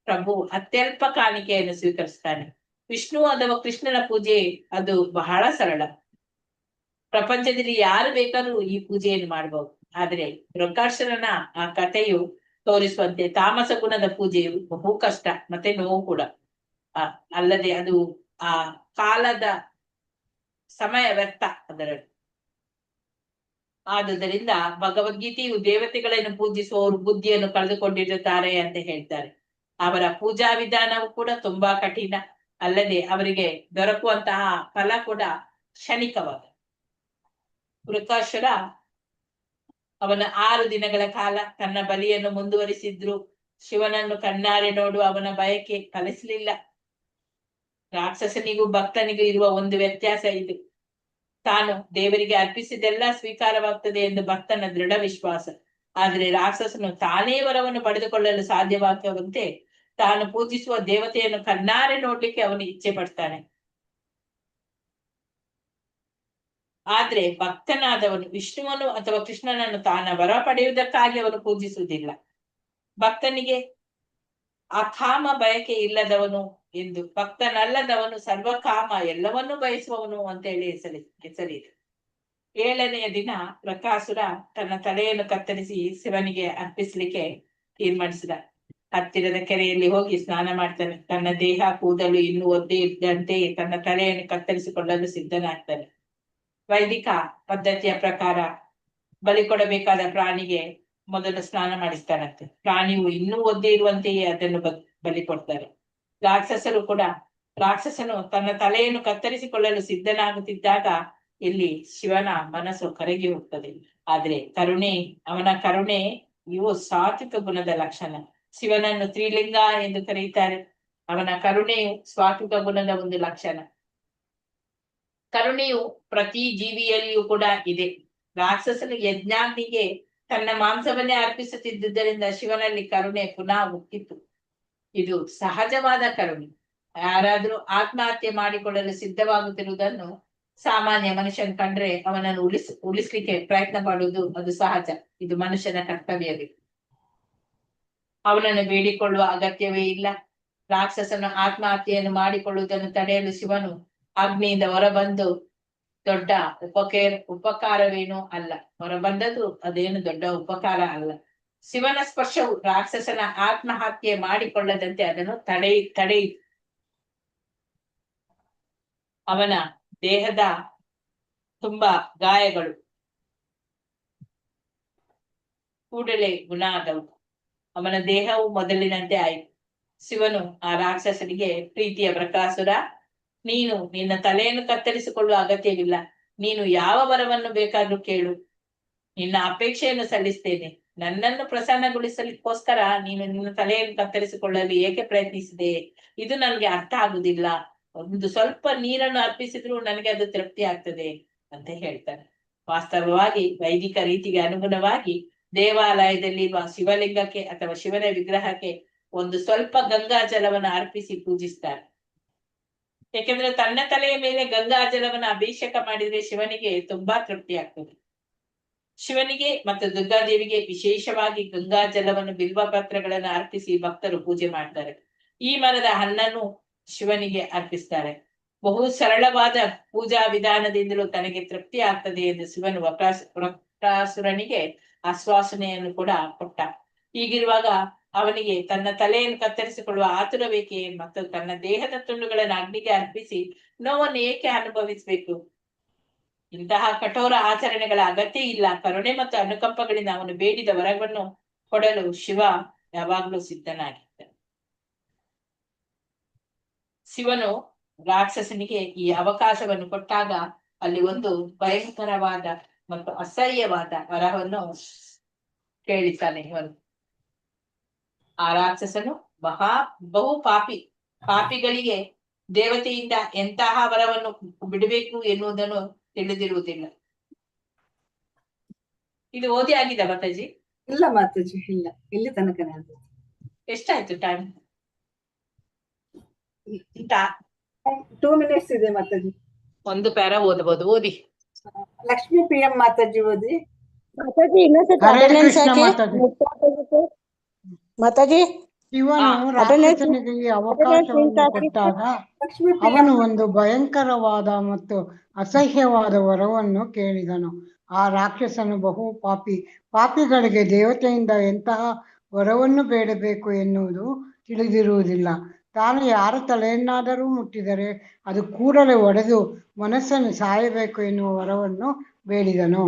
ಪ್ರಭು ಅತ್ಯಲ್ಪ ಕಾಣಿಕೆಯನ್ನು ಸ್ವೀಕರಿಸ್ತಾನೆ. ವಿಷ್ಣು ಅಥವಾ ಕೃಷ್ಣನ ಪೂಜೆ ಅದು ಬಹಳ ಸರಳ. ಪ್ರಪಂಚದಲ್ಲಿ ಯಾರು ಬೇಕಾದ್ರೂ ಈ ಪೂಜೆಯನ್ನು ಮಾಡಬಹುದು. ಆದ್ರೆ ಪ್ರಕಾಶನ ಆ ಕಥೆಯು ತೋರಿಸುವಂತೆ ತಾಮಸ ಗುಣದ ಪೂಜೆಯು ಬಹು ಕಷ್ಟ ಮತ್ತೆ ನೋವು ಕೂಡ. ಅಲ್ಲದೆ ಅದು ಆ ಕಾಲದ ಸಮಯ ವ್ಯರ್ಥ ಅದರಲ್ಲಿ. ಆದುದರಿಂದ ಭಗವದ್ಗೀತೆಯು ದೇವತೆಗಳನ್ನು ಪೂಜಿಸುವವರು ಬುದ್ಧಿಯನ್ನು ಕಳೆದುಕೊಂಡಿರುತ್ತಾರೆ ಅಂತ ಹೇಳ್ತಾರೆ. ಅವರ ಪೂಜಾ ವಿಧಾನವು ಕೂಡ ತುಂಬಾ ಕಠಿಣ. ಅಲ್ಲದೆ ಅವರಿಗೆ ದೊರಕುವಂತಹ ಫಲ ಕೂಡ ಕ್ಷಣಿಕವಾದ. ವೃಕಾಸುರ ಅವನ 6 ದಿನಗಳ ಕಾಲ ತನ್ನ ಬಲಿಯನ್ನು ಮುಂದುವರಿಸಿದ್ರು. ಶಿವನನ್ನು ಕಣ್ಣಾರೆ ನೋಡುವ ಅವನ ಬಯಕೆ ಫಲಿಸಲಿಲ್ಲ. ರಾಕ್ಷಸನಿಗೂ ಭಕ್ತನಿಗೂ ಇರುವ ಒಂದು ವ್ಯತ್ಯಾಸ ಇದು. ತಾನು ದೇವರಿಗೆ ಅರ್ಪಿಸಿದೆಲ್ಲ ಸ್ವೀಕಾರವಾಗ್ತದೆ ಎಂದು ಭಕ್ತನ ದೃಢ ವಿಶ್ವಾಸ. ಆದ್ರೆ ರಾಕ್ಷಸನು ತಾನೇ ವರವನ್ನು ಪಡೆದುಕೊಳ್ಳಲು ಸಾಧ್ಯವಾಗುವಂತೆ ತಾನು ಪೂಜಿಸುವ ದೇವತೆಯನ್ನು ಕಣ್ಣಾರೆ ನೋಡ್ಲಿಕ್ಕೆ ಅವನು ಇಚ್ಛೆ ಪಡ್ತಾನೆ. ಆದ್ರೆ ಭಕ್ತನಾದವನು ವಿಷ್ಣುವನ್ನು ಅಥವಾ ಕೃಷ್ಣನನ್ನು ತಾನ ವರ ಪಡೆಯುವುದಕ್ಕಾಗಿ ಅವನು ಪೂಜಿಸುವುದಿಲ್ಲ. ಭಕ್ತನಿಗೆ ಅಕಾಮ ಬಯಕೆ ಇಲ್ಲದವನು ಎಂದು, ಭಕ್ತನಲ್ಲದವನು ಸರ್ವಕಾಮ ಎಲ್ಲವನ್ನೂ ಬಯಸುವವನು ಅಂತ ಹೇಳಿ ಹೆಸರಿದೆ. 7ನೆಯ ದಿನ ಪ್ರಕಾಸುರ ತನ್ನ ತಲೆಯನ್ನು ಕತ್ತರಿಸಿ ಶಿವನಿಗೆ ಅರ್ಪಿಸ್ಲಿಕ್ಕೆ ತೀರ್ಮಾನಿಸಿದ. ಹತ್ತಿರದ ಕೆರೆಯಲ್ಲಿ ಹೋಗಿ ಸ್ನಾನ ಮಾಡ್ತಾನೆ. ತನ್ನ ದೇಹ ಕೂದಲು ಇನ್ನೂ ಒದ್ದೆ ಇದ್ದಂತೆ ತನ್ನ ತಲೆಯನ್ನು ಕತ್ತರಿಸಿಕೊಳ್ಳಲು ಸಿದ್ಧನಾಗ್ತಾನೆ. ವೈದಿಕ ಪದ್ಧತಿಯ ಪ್ರಕಾರ ಬಲಿ ಕೊಡಬೇಕಾದ ಪ್ರಾಣಿಗೆ ಮೊದಲು ಸ್ನಾನ ಮಾಡಿಸ್ತಾನಂತೆ. ಪ್ರಾಣಿಯು ಇನ್ನೂ ಒದ್ದೆ ಇರುವಂತೆಯೇ ಅದನ್ನು ಬಲಿ ಕೊಡ್ತಾರೆ. ರಾಕ್ಷಸನು ತನ್ನ ತಲೆಯನ್ನು ಕತ್ತರಿಸಿಕೊಳ್ಳಲು ಸಿದ್ಧನಾಗುತ್ತಿದ್ದಾಗ ಇಲ್ಲಿ ಶಿವನ ಮನಸ್ಸು ಕರಗಿ ಹೋಗ್ತದೆ. ಆದ್ರೆ ಅವನ ಕರುಣೆ ಇವು ಸಾತ್ವಿಕ ಗುಣದ ಲಕ್ಷಣ. ಶಿವನನ್ನು ತ್ರಿಲಿಂಗ ಎಂದು ಕರೆಯುತ್ತಾರೆ. ಅವನ ಕರುಣೆಯು ಸಾತ್ವಿಕ ಗುಣದ ಒಂದು ಲಕ್ಷಣ. ಕರುಣೆಯು ಪ್ರತಿ ಜೀವಿಯಲ್ಲಿಯೂ ಕೂಡ ಇದೆ. ರಾಕ್ಷಸನು ಯಜ್ಞಾಗ್ನಿಗೆ ತನ್ನ ಮಾಂಸವನ್ನೇ ಅರ್ಪಿಸುತ್ತಿದ್ದುದರಿಂದ ಶಿವನಲ್ಲಿ ಕರುಣೆ ಪುನಃ ಹುಟ್ಟಿತು. ಇದು ಸಹಜವಾದ ಕರುಣೆ. ಯಾರಾದ್ರೂ ಆತ್ಮಹತ್ಯೆ ಮಾಡಿಕೊಳ್ಳಲು ಸಿದ್ಧವಾಗುತ್ತಿರುವುದನ್ನು ಸಾಮಾನ್ಯ ಮನುಷ್ಯನ್ ಕಂಡ್ರೆ ಅವನನ್ನು ಉಳಿಸ್ಲಿಕ್ಕೆ ಪ್ರಯತ್ನ ಪಡುವುದು ಅದು ಸಹಜ. ಇದು ಮನುಷ್ಯನ ಕರ್ತವ್ಯವೇ. ಅವನನ್ನು ಬೇಡಿಕೊಳ್ಳುವ ಅಗತ್ಯವೇ ಇಲ್ಲ. ರಾಕ್ಷಸನು ಆತ್ಮಹತ್ಯೆಯನ್ನು ಮಾಡಿಕೊಳ್ಳುವುದನ್ನು ತಡೆಯಲು ಶಿವನು ಅಗ್ನಿಯಿಂದ ಹೊರಬಂದು ದೊಡ್ಡ ಉಪಕಾರವೇನೂ ಅಲ್ಲ. ಹೊರಬಂದದ್ದು ಅದೇನು ದೊಡ್ಡ ಉಪಕಾರ ಅಲ್ಲ. ಶಿವನ ಸ್ಪರ್ಶವು ರಾಕ್ಷಸನ ಆತ್ಮಹತ್ಯೆ ಮಾಡಿಕೊಳ್ಳದಂತೆ ಅದನ್ನು ತಡೆಯಿತು. ಅವನ ದೇಹದ ತುಂಬಾ ಗಾಯಗಳು ಕೂಡಲೇ ಗುಣ ಆದವು. ಅವನ ದೇಹವು ಮೊದಲಿನಂತೆ ಆಯಿತು. ಶಿವನು ಆ ರಾಕ್ಷಸನಿಗೆ, ಪ್ರೀತಿಯ ಬೃಕಾಸುರ, ನೀನು ನಿನ್ನ ತಲೆಯನ್ನು ಕತ್ತರಿಸಿಕೊಳ್ಳುವ ಅಗತ್ಯವಿಲ್ಲ. ನೀನು ಯಾವ ವರವನ್ನು ಬೇಕಾದ್ರೂ ಕೇಳು, ನಿನ್ನ ಅಪೇಕ್ಷೆಯನ್ನು ಸಲ್ಲಿಸ್ತೇನೆ. ನನ್ನನ್ನು ಪ್ರಸನ್ನಗೊಳಿಸಲಿಕ್ಕೋಸ್ಕರ ನೀನು ನಿನ್ನ ತಲೆಯನ್ನು ಕತ್ತರಿಸಿಕೊಳ್ಳಲು ಏಕೆ ಪ್ರಯತ್ನಿಸಿದೆ? ಇದು ನನಗೆ ಅರ್ಥ ಆಗುದಿಲ್ಲ. ಒಂದು ಸ್ವಲ್ಪ ನೀರನ್ನು ಅರ್ಪಿಸಿದ್ರು ನನಗೆ ಅದು ತೃಪ್ತಿ ಆಗ್ತದೆ ಅಂತ ಹೇಳ್ತಾನೆ. ವಾಸ್ತವವಾಗಿ ವೈದಿಕ ರೀತಿಗೆ ಅನುಗುಣವಾಗಿ ದೇವಾಲಯದಲ್ಲಿರುವ ಶಿವಲಿಂಗಕ್ಕೆ ಅಥವಾ ಶಿವನ ವಿಗ್ರಹಕ್ಕೆ ಒಂದು ಸ್ವಲ್ಪ ಗಂಗಾ ಜಲವನ್ನು ಅರ್ಪಿಸಿ ಪೂಜಿಸ್ತಾರೆ. ಯಾಕೆಂದ್ರೆ ತನ್ನ ತಲೆಯ ಮೇಲೆ ಗಂಗಾ ಜಲವನ್ನು ಅಭಿಷೇಕ ಮಾಡಿದ್ರೆ ಶಿವನಿಗೆ ತುಂಬಾ ತೃಪ್ತಿ ಆಗ್ತದೆ. ಶಿವನಿಗೆ ಮತ್ತು ದುರ್ಗಾದೇವಿಗೆ ವಿಶೇಷವಾಗಿ ಗಂಗಾ ಜಲವನ್ನು, ಬಿಲ್ವ ಪತ್ರಗಳನ್ನು ಅರ್ಪಿಸಿ ಭಕ್ತರು ಪೂಜೆ ಮಾಡ್ತಾರೆ. ಈ ಮರದ ಹಣ್ಣನ್ನು ಶಿವನಿಗೆ ಅರ್ಪಿಸ್ತಾರೆ. ಬಹು ಸರಳವಾದ ಪೂಜಾ ವಿಧಾನದಿಂದಲೂ ತನಗೆ ತೃಪ್ತಿ ಆಗ್ತದೆ ಎಂದು ಶಿವನು ವಕ್ರಾಸುರನಿಗೆ ಆಶ್ವಾಸನೆಯನ್ನು ಕೂಡ ಕೊಟ್ಟ. ಹೀಗಿರುವಾಗ ಅವನಿಗೆ ತನ್ನ ತಲೆಯನ್ನು ಕತ್ತರಿಸಿಕೊಳ್ಳುವ ಆತುರವೇಕೆ ಮತ್ತು ತನ್ನ ದೇಹದ ತುಂಡುಗಳನ್ನು ಅಗ್ನಿಗೆ ಅರ್ಪಿಸಿ ನೋವನ್ನು ಏಕೆ ಅನುಭವಿಸಬೇಕು? ಇಂತಹ ಕಠೋರ ಆಚರಣೆಗಳ ಅಗತ್ಯ ಇಲ್ಲ. ಕರುಣೆ ಮತ್ತು ಅನುಕಂಪಗಳಿಂದ ಅವನು ಬೇಡಿದ ವರವನ್ನು ಕೊಡಲು ಶಿವ ಯಾವಾಗ್ಲೂ ಸಿದ್ಧನಾಗಿದ್ದಾನೆ. ಶಿವನು ರಾಕ್ಷಸನಿಗೆ ಈ ಅವಕಾಶವನ್ನು ಕೊಟ್ಟಾಗ ಅಲ್ಲಿ ಒಂದು ಭಯಂಕರವಾದ ಮತ್ತು ಅಸಹ್ಯವಾದ ವರವನ್ನು ಕೇಳಿದ್ದಾನೆ ಇವನು. ಆ ರಾಕ್ಷಸನು ಬಹು ಪಾಪಿಗಳಿಗೆ ದೇವತೆಯಿಂದ ಎಂತಹ ವರವನ್ನು ಬಿಡಬೇಕು ಎನ್ನುವುದನ್ನು ತಿಳಿದಿರುವುದಿಲ್ಲ. ಇದು ಓದಿ ಆಗಿದೆ ಮಾತಾಜಿ?
ಇಲ್ಲ ಮಾತಾಜಿ, ಇಲ್ಲ, ಇಲ್ಲಿ ತನಕನೇ ಆಗಿದೆ.
ಎಷ್ಟಾಯ್ತು ಟೈಮ್?
2 minutes ಇದೆ ಮಾತಾಜಿ.
ಒಂದು ಪ್ಯಾರ ಓದಬಹುದು, ಓದಿ.
ಲಕ್ಷ್ಮೀ PM ಮಾತಾಜಿ ಓದಿ.
ಮಾತಾಜಿ, ಶಿವನು ರಾಕ್ಷಸನಿಗೆ ಈ ಅವಕಾಶವನ್ನು ಕೊಟ್ಟಾಗ ಅವನು ಒಂದು ಭಯಂಕರವಾದ ಮತ್ತು ಅಸಹ್ಯವಾದ ವರವನ್ನು ಕೇಳಿದನು. ಆ ರಾಕ್ಷಸನು ಬಹು ಪಾಪಿಗಳಿಗೆ ದೇವತೆಯಿಂದ ಎಂತಹ ವರವನ್ನು ಬೇಡಬೇಕು ಎನ್ನುವುದು ತಿಳಿದಿರುವುದಿಲ್ಲ. ತಾನು ಯಾರ ತಲೆಯನ್ನಾದರೂ ಮುಟ್ಟಿದರೆ ಅದು ಕೂಡಲೇ ಒಡೆದು ಮನಸ್ಸನ್ನು ಸಾಯಬೇಕು ಎನ್ನುವ ವರವನ್ನು ಬೇಡಿದನು.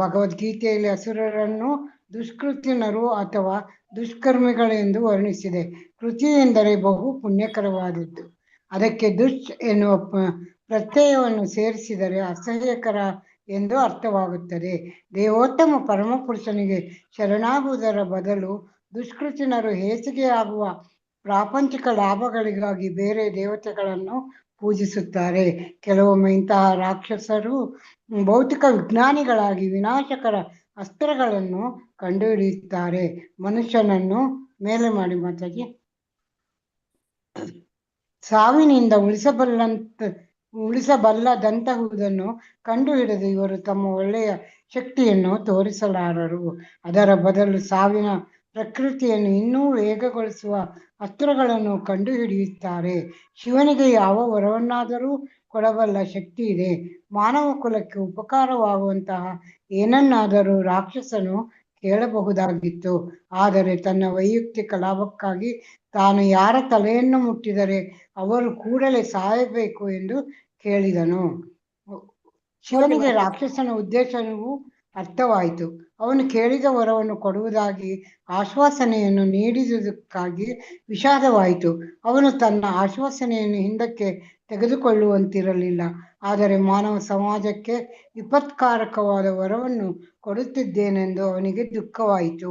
ಭಗವದ್ಗೀತೆಯಲ್ಲಿ ಅಸುರರನ್ನು ದುಷ್ಕೃತ್ಯನರು ಅಥವಾ ದುಷ್ಕರ್ಮಿಗಳೆಂದು ವರ್ಣಿಸಿದೆ. ಕೃತಿ ಎಂದರೆ ಬಹು ಪುಣ್ಯಕರವಾದದ್ದು. ಅದಕ್ಕೆ ದುಷ್ ಎನ್ನುವ ಪ್ರತ್ಯಯವನ್ನು ಸೇರಿಸಿದರೆ ಅಸಹ್ಯಕರ ಎಂದು ಅರ್ಥವಾಗುತ್ತದೆ. ದೇವೋತ್ತಮ ಪರಮಪುರುಷನಿಗೆ ಶರಣಾಗುವುದರ ಬದಲು ದುಷ್ಕೃತಿನರು ಹೇಸಿಗೆಯಾಗುವ ಪ್ರಾಪಂಚಿಕ ಲಾಭಗಳಿಗಾಗಿ ಬೇರೆ ದೇವತೆಗಳನ್ನು ಪೂಜಿಸುತ್ತಾರೆ. ಕೆಲವೊಮ್ಮೆ ಇಂತಹ ರಾಕ್ಷಸರು ಭೌತಿಕ ವಿಜ್ಞಾನಿಗಳಾಗಿ ವಿನಾಶಕರ ಅಸ್ತ್ರಗಳನ್ನು ಕಂಡುಹಿಡಿಯುತ್ತಾರೆ. ಮನುಷ್ಯನನ್ನು ಮೇಲೆ ಮಾಡಿ ಮಾತಾಜಿ. ಸಾವಿನಿಂದ ಉಳಿಸಬಲ್ಲದಂತಹುದನ್ನು ಕಂಡುಹಿಡಿದು ಇವರು ತಮ್ಮ ಒಳ್ಳೆಯ ಶಕ್ತಿಯನ್ನು ತೋರಿಸಲಾರರು. ಅದರ ಬದಲು ಸಾವಿನ ಪ್ರಕೃತಿಯನ್ನು ಇನ್ನೂ ವೇಗಗೊಳಿಸುವ ಅಸ್ತ್ರಗಳನ್ನು ಕಂಡುಹಿಡಿಯುತ್ತಾರೆ. ಶಿವನಿಗೆ ಯಾವ ವರವನ್ನಾದರೂ ಕೊಡಬಲ್ಲ ಶಕ್ತಿ ಇದೆ. ಮಾನವ ಕುಲಕ್ಕೆ ಉಪಕಾರವಾಗುವಂತಹ ಏನನ್ನಾದರೂ ರಾಕ್ಷಸನು ಕೇಳಬಹುದಾಗಿತ್ತು. ಆದರೆ ತನ್ನ ವೈಯಕ್ತಿಕ ಲಾಭಕ್ಕಾಗಿ ತಾನು ಯಾರ ತಲೆಯನ್ನು ಮುಟ್ಟಿದರೆ ಅವರು ಕೂಡಲೇ ಸಾಯಬೇಕು ಎಂದು ಕೇಳಿದನು. ಶಿವನಿಗೆ ರಾಕ್ಷಸನ ಉದ್ದೇಶವು ಅರ್ಥವಾಯಿತು. ಅವನು ಕೇಳಿದ ವರವನ್ನು ಕೊಡುವುದಾಗಿ ಆಶ್ವಾಸನೆಯನ್ನು ನೀಡಿದುದಕ್ಕಾಗಿ ವಿಷಾದವಾಯಿತು. ಅವನು ತನ್ನ ಆಶ್ವಾಸನೆಯನ್ನು ಹಿಂದಕ್ಕೆ ತೆಗೆದುಕೊಳ್ಳುವಂತಿರಲಿಲ್ಲ. ಆದರೆ ಮಾನವ ಸಮಾಜಕ್ಕೆ ವಿಪತ್ಕಾರಕವಾದ ವರವನ್ನು ಕೊಡುತ್ತಿದ್ದೇನೆಂದು ಅವನಿಗೆ ದುಃಖವಾಯಿತು.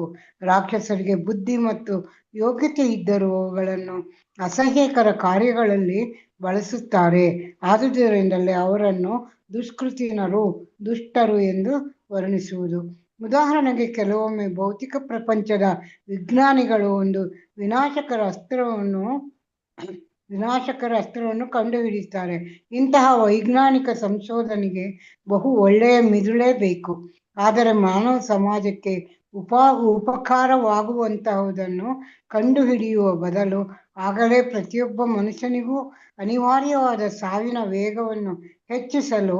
ರಾಕ್ಷಸರಿಗೆ ಬುದ್ಧಿ ಮತ್ತು ಯೋಗ್ಯತೆ ಇದ್ದರೂ ಅವುಗಳನ್ನು ಅಸಹ್ಯಕರ ಕಾರ್ಯಗಳಲ್ಲಿ ಬಳಸುತ್ತಾರೆ. ಆದುದರಿಂದಲೇ ಅವರನ್ನು ದುಷ್ಕೃತಿನರು, ದುಷ್ಟರು ಎಂದು ವರ್ಣಿಸುವುದು. ಉದಾಹರಣೆಗೆ, ಕೆಲವೊಮ್ಮೆ ಭೌತಿಕ ಪ್ರಪಂಚದ ವಿಜ್ಞಾನಿಗಳು ಒಂದು ವಿನಾಶಕರ ಅಸ್ತ್ರವನ್ನು ಕಂಡುಹಿಡಿಯುತ್ತಾರೆ. ಇಂತಹ ವೈಜ್ಞಾನಿಕ ಸಂಶೋಧನೆಗೆ ಬಹು ಒಳ್ಳೆಯ ಮಿದುಳೇ ಬೇಕು. ಆದರೆ ಮಾನವ ಸಮಾಜಕ್ಕೆ ಉಪಕಾರವಾಗುವಂತಹುದನ್ನು ಕಂಡುಹಿಡಿಯುವ ಬದಲು ಆಗಲೇ ಪ್ರತಿಯೊಬ್ಬ ಮನುಷ್ಯನಿಗೂ ಅನಿವಾರ್ಯವಾದ ಸಾವಿನ ವೇಗವನ್ನು ಹೆಚ್ಚಿಸಲು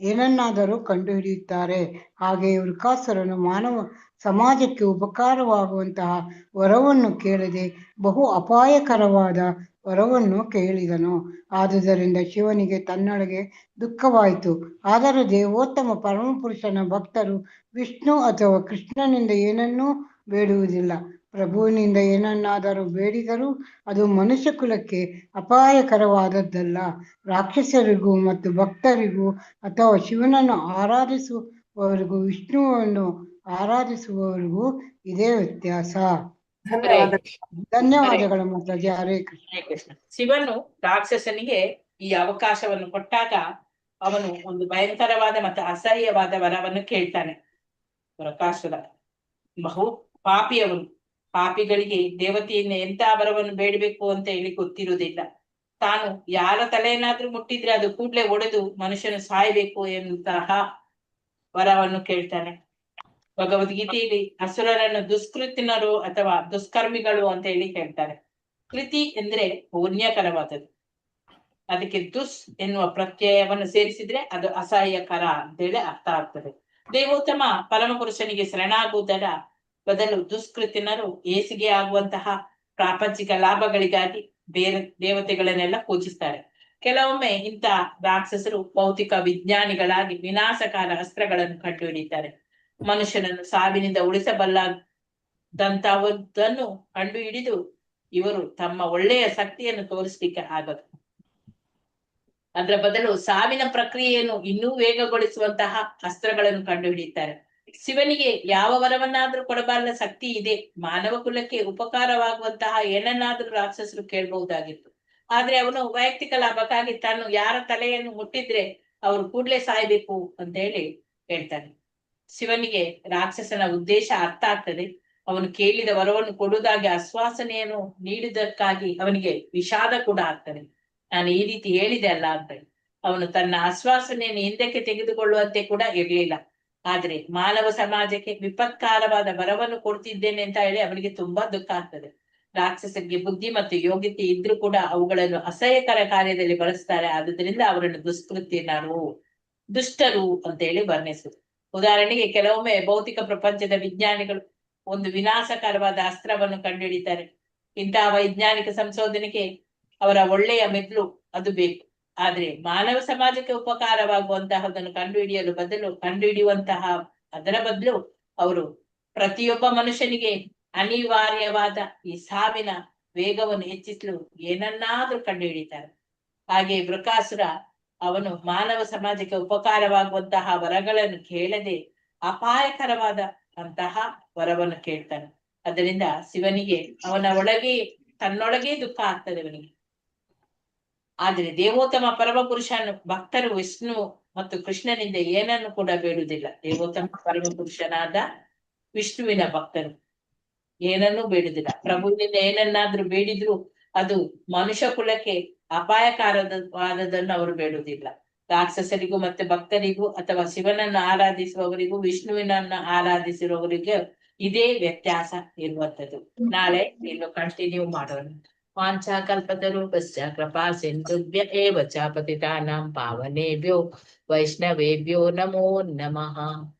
ಏನನ್ನಾದರೂ ಕಂಡುಹಿಡಿಯುತ್ತಾರೆ. ಹಾಗೆಯೇ ವೃಕಾಸುರನು ಮಾನವ ಸಮಾಜಕ್ಕೆ ಉಪಕಾರವಾಗುವಂತಹ ವರವನ್ನು ಕೇಳದೆ ಬಹು ಅಪಾಯಕರವಾದ ವರವನ್ನು ಕೇಳಿದನು. ಆದುದರಿಂದ ಶಿವನಿಗೆ ತನ್ನೊಳಗೆ ದುಃಖವಾಯಿತು. ಆದರೆ ದೇವೋತ್ತಮ ಪರಮಪುರುಷನ ಭಕ್ತರು ವಿಷ್ಣು ಅಥವಾ ಕೃಷ್ಣನಿಂದ ಏನನ್ನೂ ಬೇಡುವುದಿಲ್ಲ. ಪ್ರಭುವಿನಿಂದ ಏನನ್ನಾದರೂ ಬೇಡಿದರೂ ಅದು ಮನುಷ್ಯ ಕುಲಕ್ಕೆ ಅಪಾಯಕರವಾದದ್ದಲ್ಲ. ರಾಕ್ಷಸರಿಗೂ ಮತ್ತು ಭಕ್ತರಿಗೂ ಅಥವಾ ಶಿವನನ್ನು ಆರಾಧಿಸುವವರಿಗೂ ವಿಷ್ಣುವನ್ನು ಆರಾಧಿಸುವವರಿಗೂ ಇದೇ ವ್ಯತ್ಯಾಸ. ಧನ್ಯವಾದಗಳು ಮಾತಾಜಿ. ಹರೇ ಕೃಷ್ಣ.
ಹರೇ ಕೃಷ್ಣ. ಶಿವನು ರಾಕ್ಷಸನಿಗೆ ಈ ಅವಕಾಶವನ್ನು ಕೊಟ್ಟಾಗ ಅವನು ಒಂದು ಭಯಂಕರವಾದ ಮತ್ತು ಅಸಹ್ಯವಾದ ವರವನ್ನು ಕೇಳ್ತಾನೆ. ಪ್ರಕಾಶದ ಬಹು ಪಾಪಿಯವನು. ಪಾಪಿಗಳಿಗೆ ದೇವತೆಯಿಂದ ಎಂತ ವರವನ್ನು ಬೇಡಬೇಕು ಅಂತ ಹೇಳಿ ಗೊತ್ತಿರುವುದಿಲ್ಲ. ತಾನು ಯಾರ ತಲೆಯನ್ನಾದ್ರೂ ಮುಟ್ಟಿದ್ರೆ ಅದು ಕೂಡ್ಲೆ ಒಡೆದು ಮನುಷ್ಯನು ಸಾಯ್ಬೇಕು ಎಂತಹ ವರವನ್ನು ಕೇಳ್ತಾನೆ. ಭಗವದ್ಗೀತೆಯಲ್ಲಿ ಅಸುರರನ್ನು ದುಷ್ಕೃತಿನರು ಅಥವಾ ದುಷ್ಕರ್ಮಿಗಳು ಅಂತ ಹೇಳಿ ಹೇಳ್ತಾರೆ. ಕೃತಿ ಎಂದ್ರೆ ಪುಣ್ಯಕರವಾದದ್ದು. ಅದಕ್ಕೆ ದುಸ್ ಎನ್ನುವ ಪ್ರತ್ಯಯವನ್ನು ಸೇರಿಸಿದ್ರೆ ಅದು ಅಸಹ್ಯಕರ ಅಂತೇಳಿ ಅರ್ಥ ಆಗ್ತದೆ. ದೇವೋತ್ತಮ ಪರಮಪುರುಷನಿಗೆ ಶರಣಾಗುವುದರ ಬದಲು ದುಷ್ಕೃತಿನರು ಏಸಿಗೆ ಆಗುವಂತಹ ಪ್ರಾಪಂಚಿಕ ಲಾಭಗಳಿಗಾಗಿ ಬೇರೆ ದೇವತೆಗಳನ್ನೆಲ್ಲ ಪೂಜಿಸ್ತಾರೆ. ಕೆಲವೊಮ್ಮೆ ಇಂಥ ರಾಕ್ಷಸರು ಭೌತಿಕ ವಿಜ್ಞಾನಿಗಳಾಗಿ ವಿನಾಶಕಾರ ಅಸ್ತ್ರಗಳನ್ನು ಕಂಡುಹಿಡಿತಾರೆ. ಮನುಷ್ಯನನ್ನು ಸಾವಿನಿಂದ ಉಳಿಸಬಲ್ಲದಂತಹದ್ದನ್ನು ಕಂಡು ಹಿಡಿದು ಇವರು ತಮ್ಮ ಒಳ್ಳೆಯ ಶಕ್ತಿಯನ್ನು ತೋರಿಸ್ಲಿಕ್ಕೆ ಆಗದು. ಅದರ ಬದಲು ಸಾವಿನ ಪ್ರಕ್ರಿಯೆಯನ್ನು ಇನ್ನೂ ವೇಗಗೊಳಿಸುವಂತಹ ಅಸ್ತ್ರಗಳನ್ನು ಕಂಡುಹಿಡಿಯುತ್ತಾರೆ. ಶಿವನಿಗೆ ಯಾವ ವರವನ್ನಾದ್ರೂ ಕೊಡಬಲ್ಲ ಶಕ್ತಿ ಇದೆ. ಮಾನವ ಕುಲಕ್ಕೆ ಉಪಕಾರವಾಗುವಂತಹ ಏನನ್ನಾದ್ರೂ ರಾಕ್ಷಸರು ಕೇಳಬಹುದಾಗಿತ್ತು. ಆದ್ರೆ ಅವನು ವೈಯಕ್ತಿಕ ಲಾಭಕ್ಕಾಗಿ ತಾನು ಯಾರ ತಲೆಯನ್ನು ಮುಟ್ಟಿದ್ರೆ ಅವರು ಕೂಡ್ಲೆ ಸಾಯ್ಬೇಕು ಅಂತ ಹೇಳಿ ಹೇಳ್ತಾನೆ. ಶಿವನಿಗೆ ರಾಕ್ಷಸನ ಉದ್ದೇಶ ಅರ್ಥ ಆಗ್ತದೆ. ಅವನು ಕೇಳಿದ ವರವನ್ನು ಕೊಡುವುದಾಗಿ ಆಶ್ವಾಸನೆಯನ್ನು ನೀಡಿದಕ್ಕಾಗಿ ಅವನಿಗೆ ವಿಷಾದ ಕೂಡ ಆಗ್ತದೆ. ನಾನು ಈ ರೀತಿ ಹೇಳಿದೆ ಅಲ್ಲ ಅಂತ ಹೇಳಿ ಅವನು ತನ್ನ ಆಶ್ವಾಸನೆಯನ್ನು ಹಿಂದಕ್ಕೆ ತೆಗೆದುಕೊಳ್ಳುವಂತೆ ಕೂಡ ಇರ್ಲಿಲ್ಲ. ಆದ್ರೆ ಮಾನವ ಸಮಾಜಕ್ಕೆ ವಿಪತ್ಕಾರವಾದ ವರವನ್ನು ಕೊಡ್ತಿದ್ದೇನೆ ಅಂತ ಹೇಳಿ ಅವನಿಗೆ ತುಂಬಾ ದುಃಖ ಆಗ್ತದೆ. ರಾಕ್ಷಸರಿಗೆ ಬುದ್ಧಿ ಮತ್ತು ಯೋಗ್ಯತೆ ಇದ್ರೂ ಕೂಡ ಅವುಗಳನ್ನು ಅಸಹ್ಯಕರ ಕಾರ್ಯದಲ್ಲಿ ಬಳಸ್ತಾರೆ. ಆದುದರಿಂದ ಅವರನ್ನು ದುಷ್ಕೃತ್ಯನರು, ದುಷ್ಟರು ಅಂತ ಹೇಳಿ ವರ್ಣಿಸುದು. ಉದಾಹರಣೆಗೆ ಕೆಲವೊಮ್ಮೆ ಭೌತಿಕ ಪ್ರಪಂಚದ ವಿಜ್ಞಾನಿಗಳು ಒಂದು ವಿನಾಶಕರವಾದ ಅಸ್ತ್ರವನ್ನು ಕಂಡುಹಿಡಿತಾರೆ. ಇಂತಹ ವೈಜ್ಞಾನಿಕ ಸಂಶೋಧನೆಗೆ ಅವರ ಒಳ್ಳೆಯ ಮೆದುಳು ಅದು ಬೇಕು. ಆದ್ರೆ ಮಾನವ ಸಮಾಜಕ್ಕೆ ಉಪಕಾರವಾಗುವಂತಹದನ್ನು ಕಂಡುಹಿಡಿಯುವಂತಹ ಅದರ ಬದಲು ಅವರು ಪ್ರತಿಯೊಬ್ಬ ಮನುಷ್ಯನಿಗೆ ಅನಿವಾರ್ಯವಾದ ಈ ಸಾವಿನ ವೇಗವನ್ನು ಹೆಚ್ಚಿಸಲು ಏನನ್ನಾದ್ರೂ ಕಂಡುಹಿಡಿತಾರೆ. ಹಾಗೆ ವೃಕಾಸುರ ಅವನು ಮಾನವ ಸಮಾಜಕ್ಕೆ ಉಪಕಾರವಾಗುವಂತಹ ವರಗಳನ್ನು ಕೇಳದೆ ಅಪಾಯಕರವಾದ ಅಂತಹ ವರವನ್ನು ಕೇಳ್ತಾನೆ. ಅದರಿಂದ ಶಿವನಿಗೆ ತನ್ನೊಳಗೆ ದುಃಖ ಆಗ್ತದೆ ಅವನಿಗೆ. ಆದ್ರೆ ದೇವೋತ್ತಮ ಪರಮ ಪುರುಷನು ಭಕ್ತರು ವಿಷ್ಣು ಮತ್ತು ಕೃಷ್ಣನಿಂದ ಏನನ್ನು ಕೂಡ ಬೇಡುವುದಿಲ್ಲ. ದೇವೋತ್ತಮ ಪರಮ ಪುರುಷನಾದ ವಿಷ್ಣುವಿನ ಭಕ್ತರು ಏನನ್ನೂ ಬೇಡುವುದಿಲ್ಲ. ಪ್ರಭುವಿನಿಂದ ಏನನ್ನಾದ್ರೂ ಬೇಡಿದ್ರು ಅದು ಮನುಷ್ಯ ಕುಲಕ್ಕೆ ಅಪಾಯಕಾರವಾದದನ್ನು ಅವರು ಬೇಡುವುದಿಲ್ಲ. ರಾಕ್ಷಸರಿಗೂ ಮತ್ತೆ ಭಕ್ತರಿಗೂ ಅಥವಾ ಶಿವನನ್ನು ಆರಾಧಿಸುವವರಿಗೂ ವಿಷ್ಣುವಿನನ್ನು ಆರಾಧಿಸಿರುವವರಿಗೂ ಇದೇ ವ್ಯತ್ಯಾಸ ಇರುವಂತದ್ದು. ನಾಳೆ ಇನ್ನು ಕಂಟಿನ್ಯೂ ಮಾಡೋಣ. ವಾಂಛಾ ಕಲ್ಪತರೂಪಸ್ಯ ಕೃಪಾ ಸಿಂಧುಭ್ಯ ಏವ ಚ ಪತಿತಾನಾಂ ಪಾವನೇಭ್ಯೋ ವೈಷ್ಣವೇಭ್ಯೋ ನಮೋ ನಮಃ.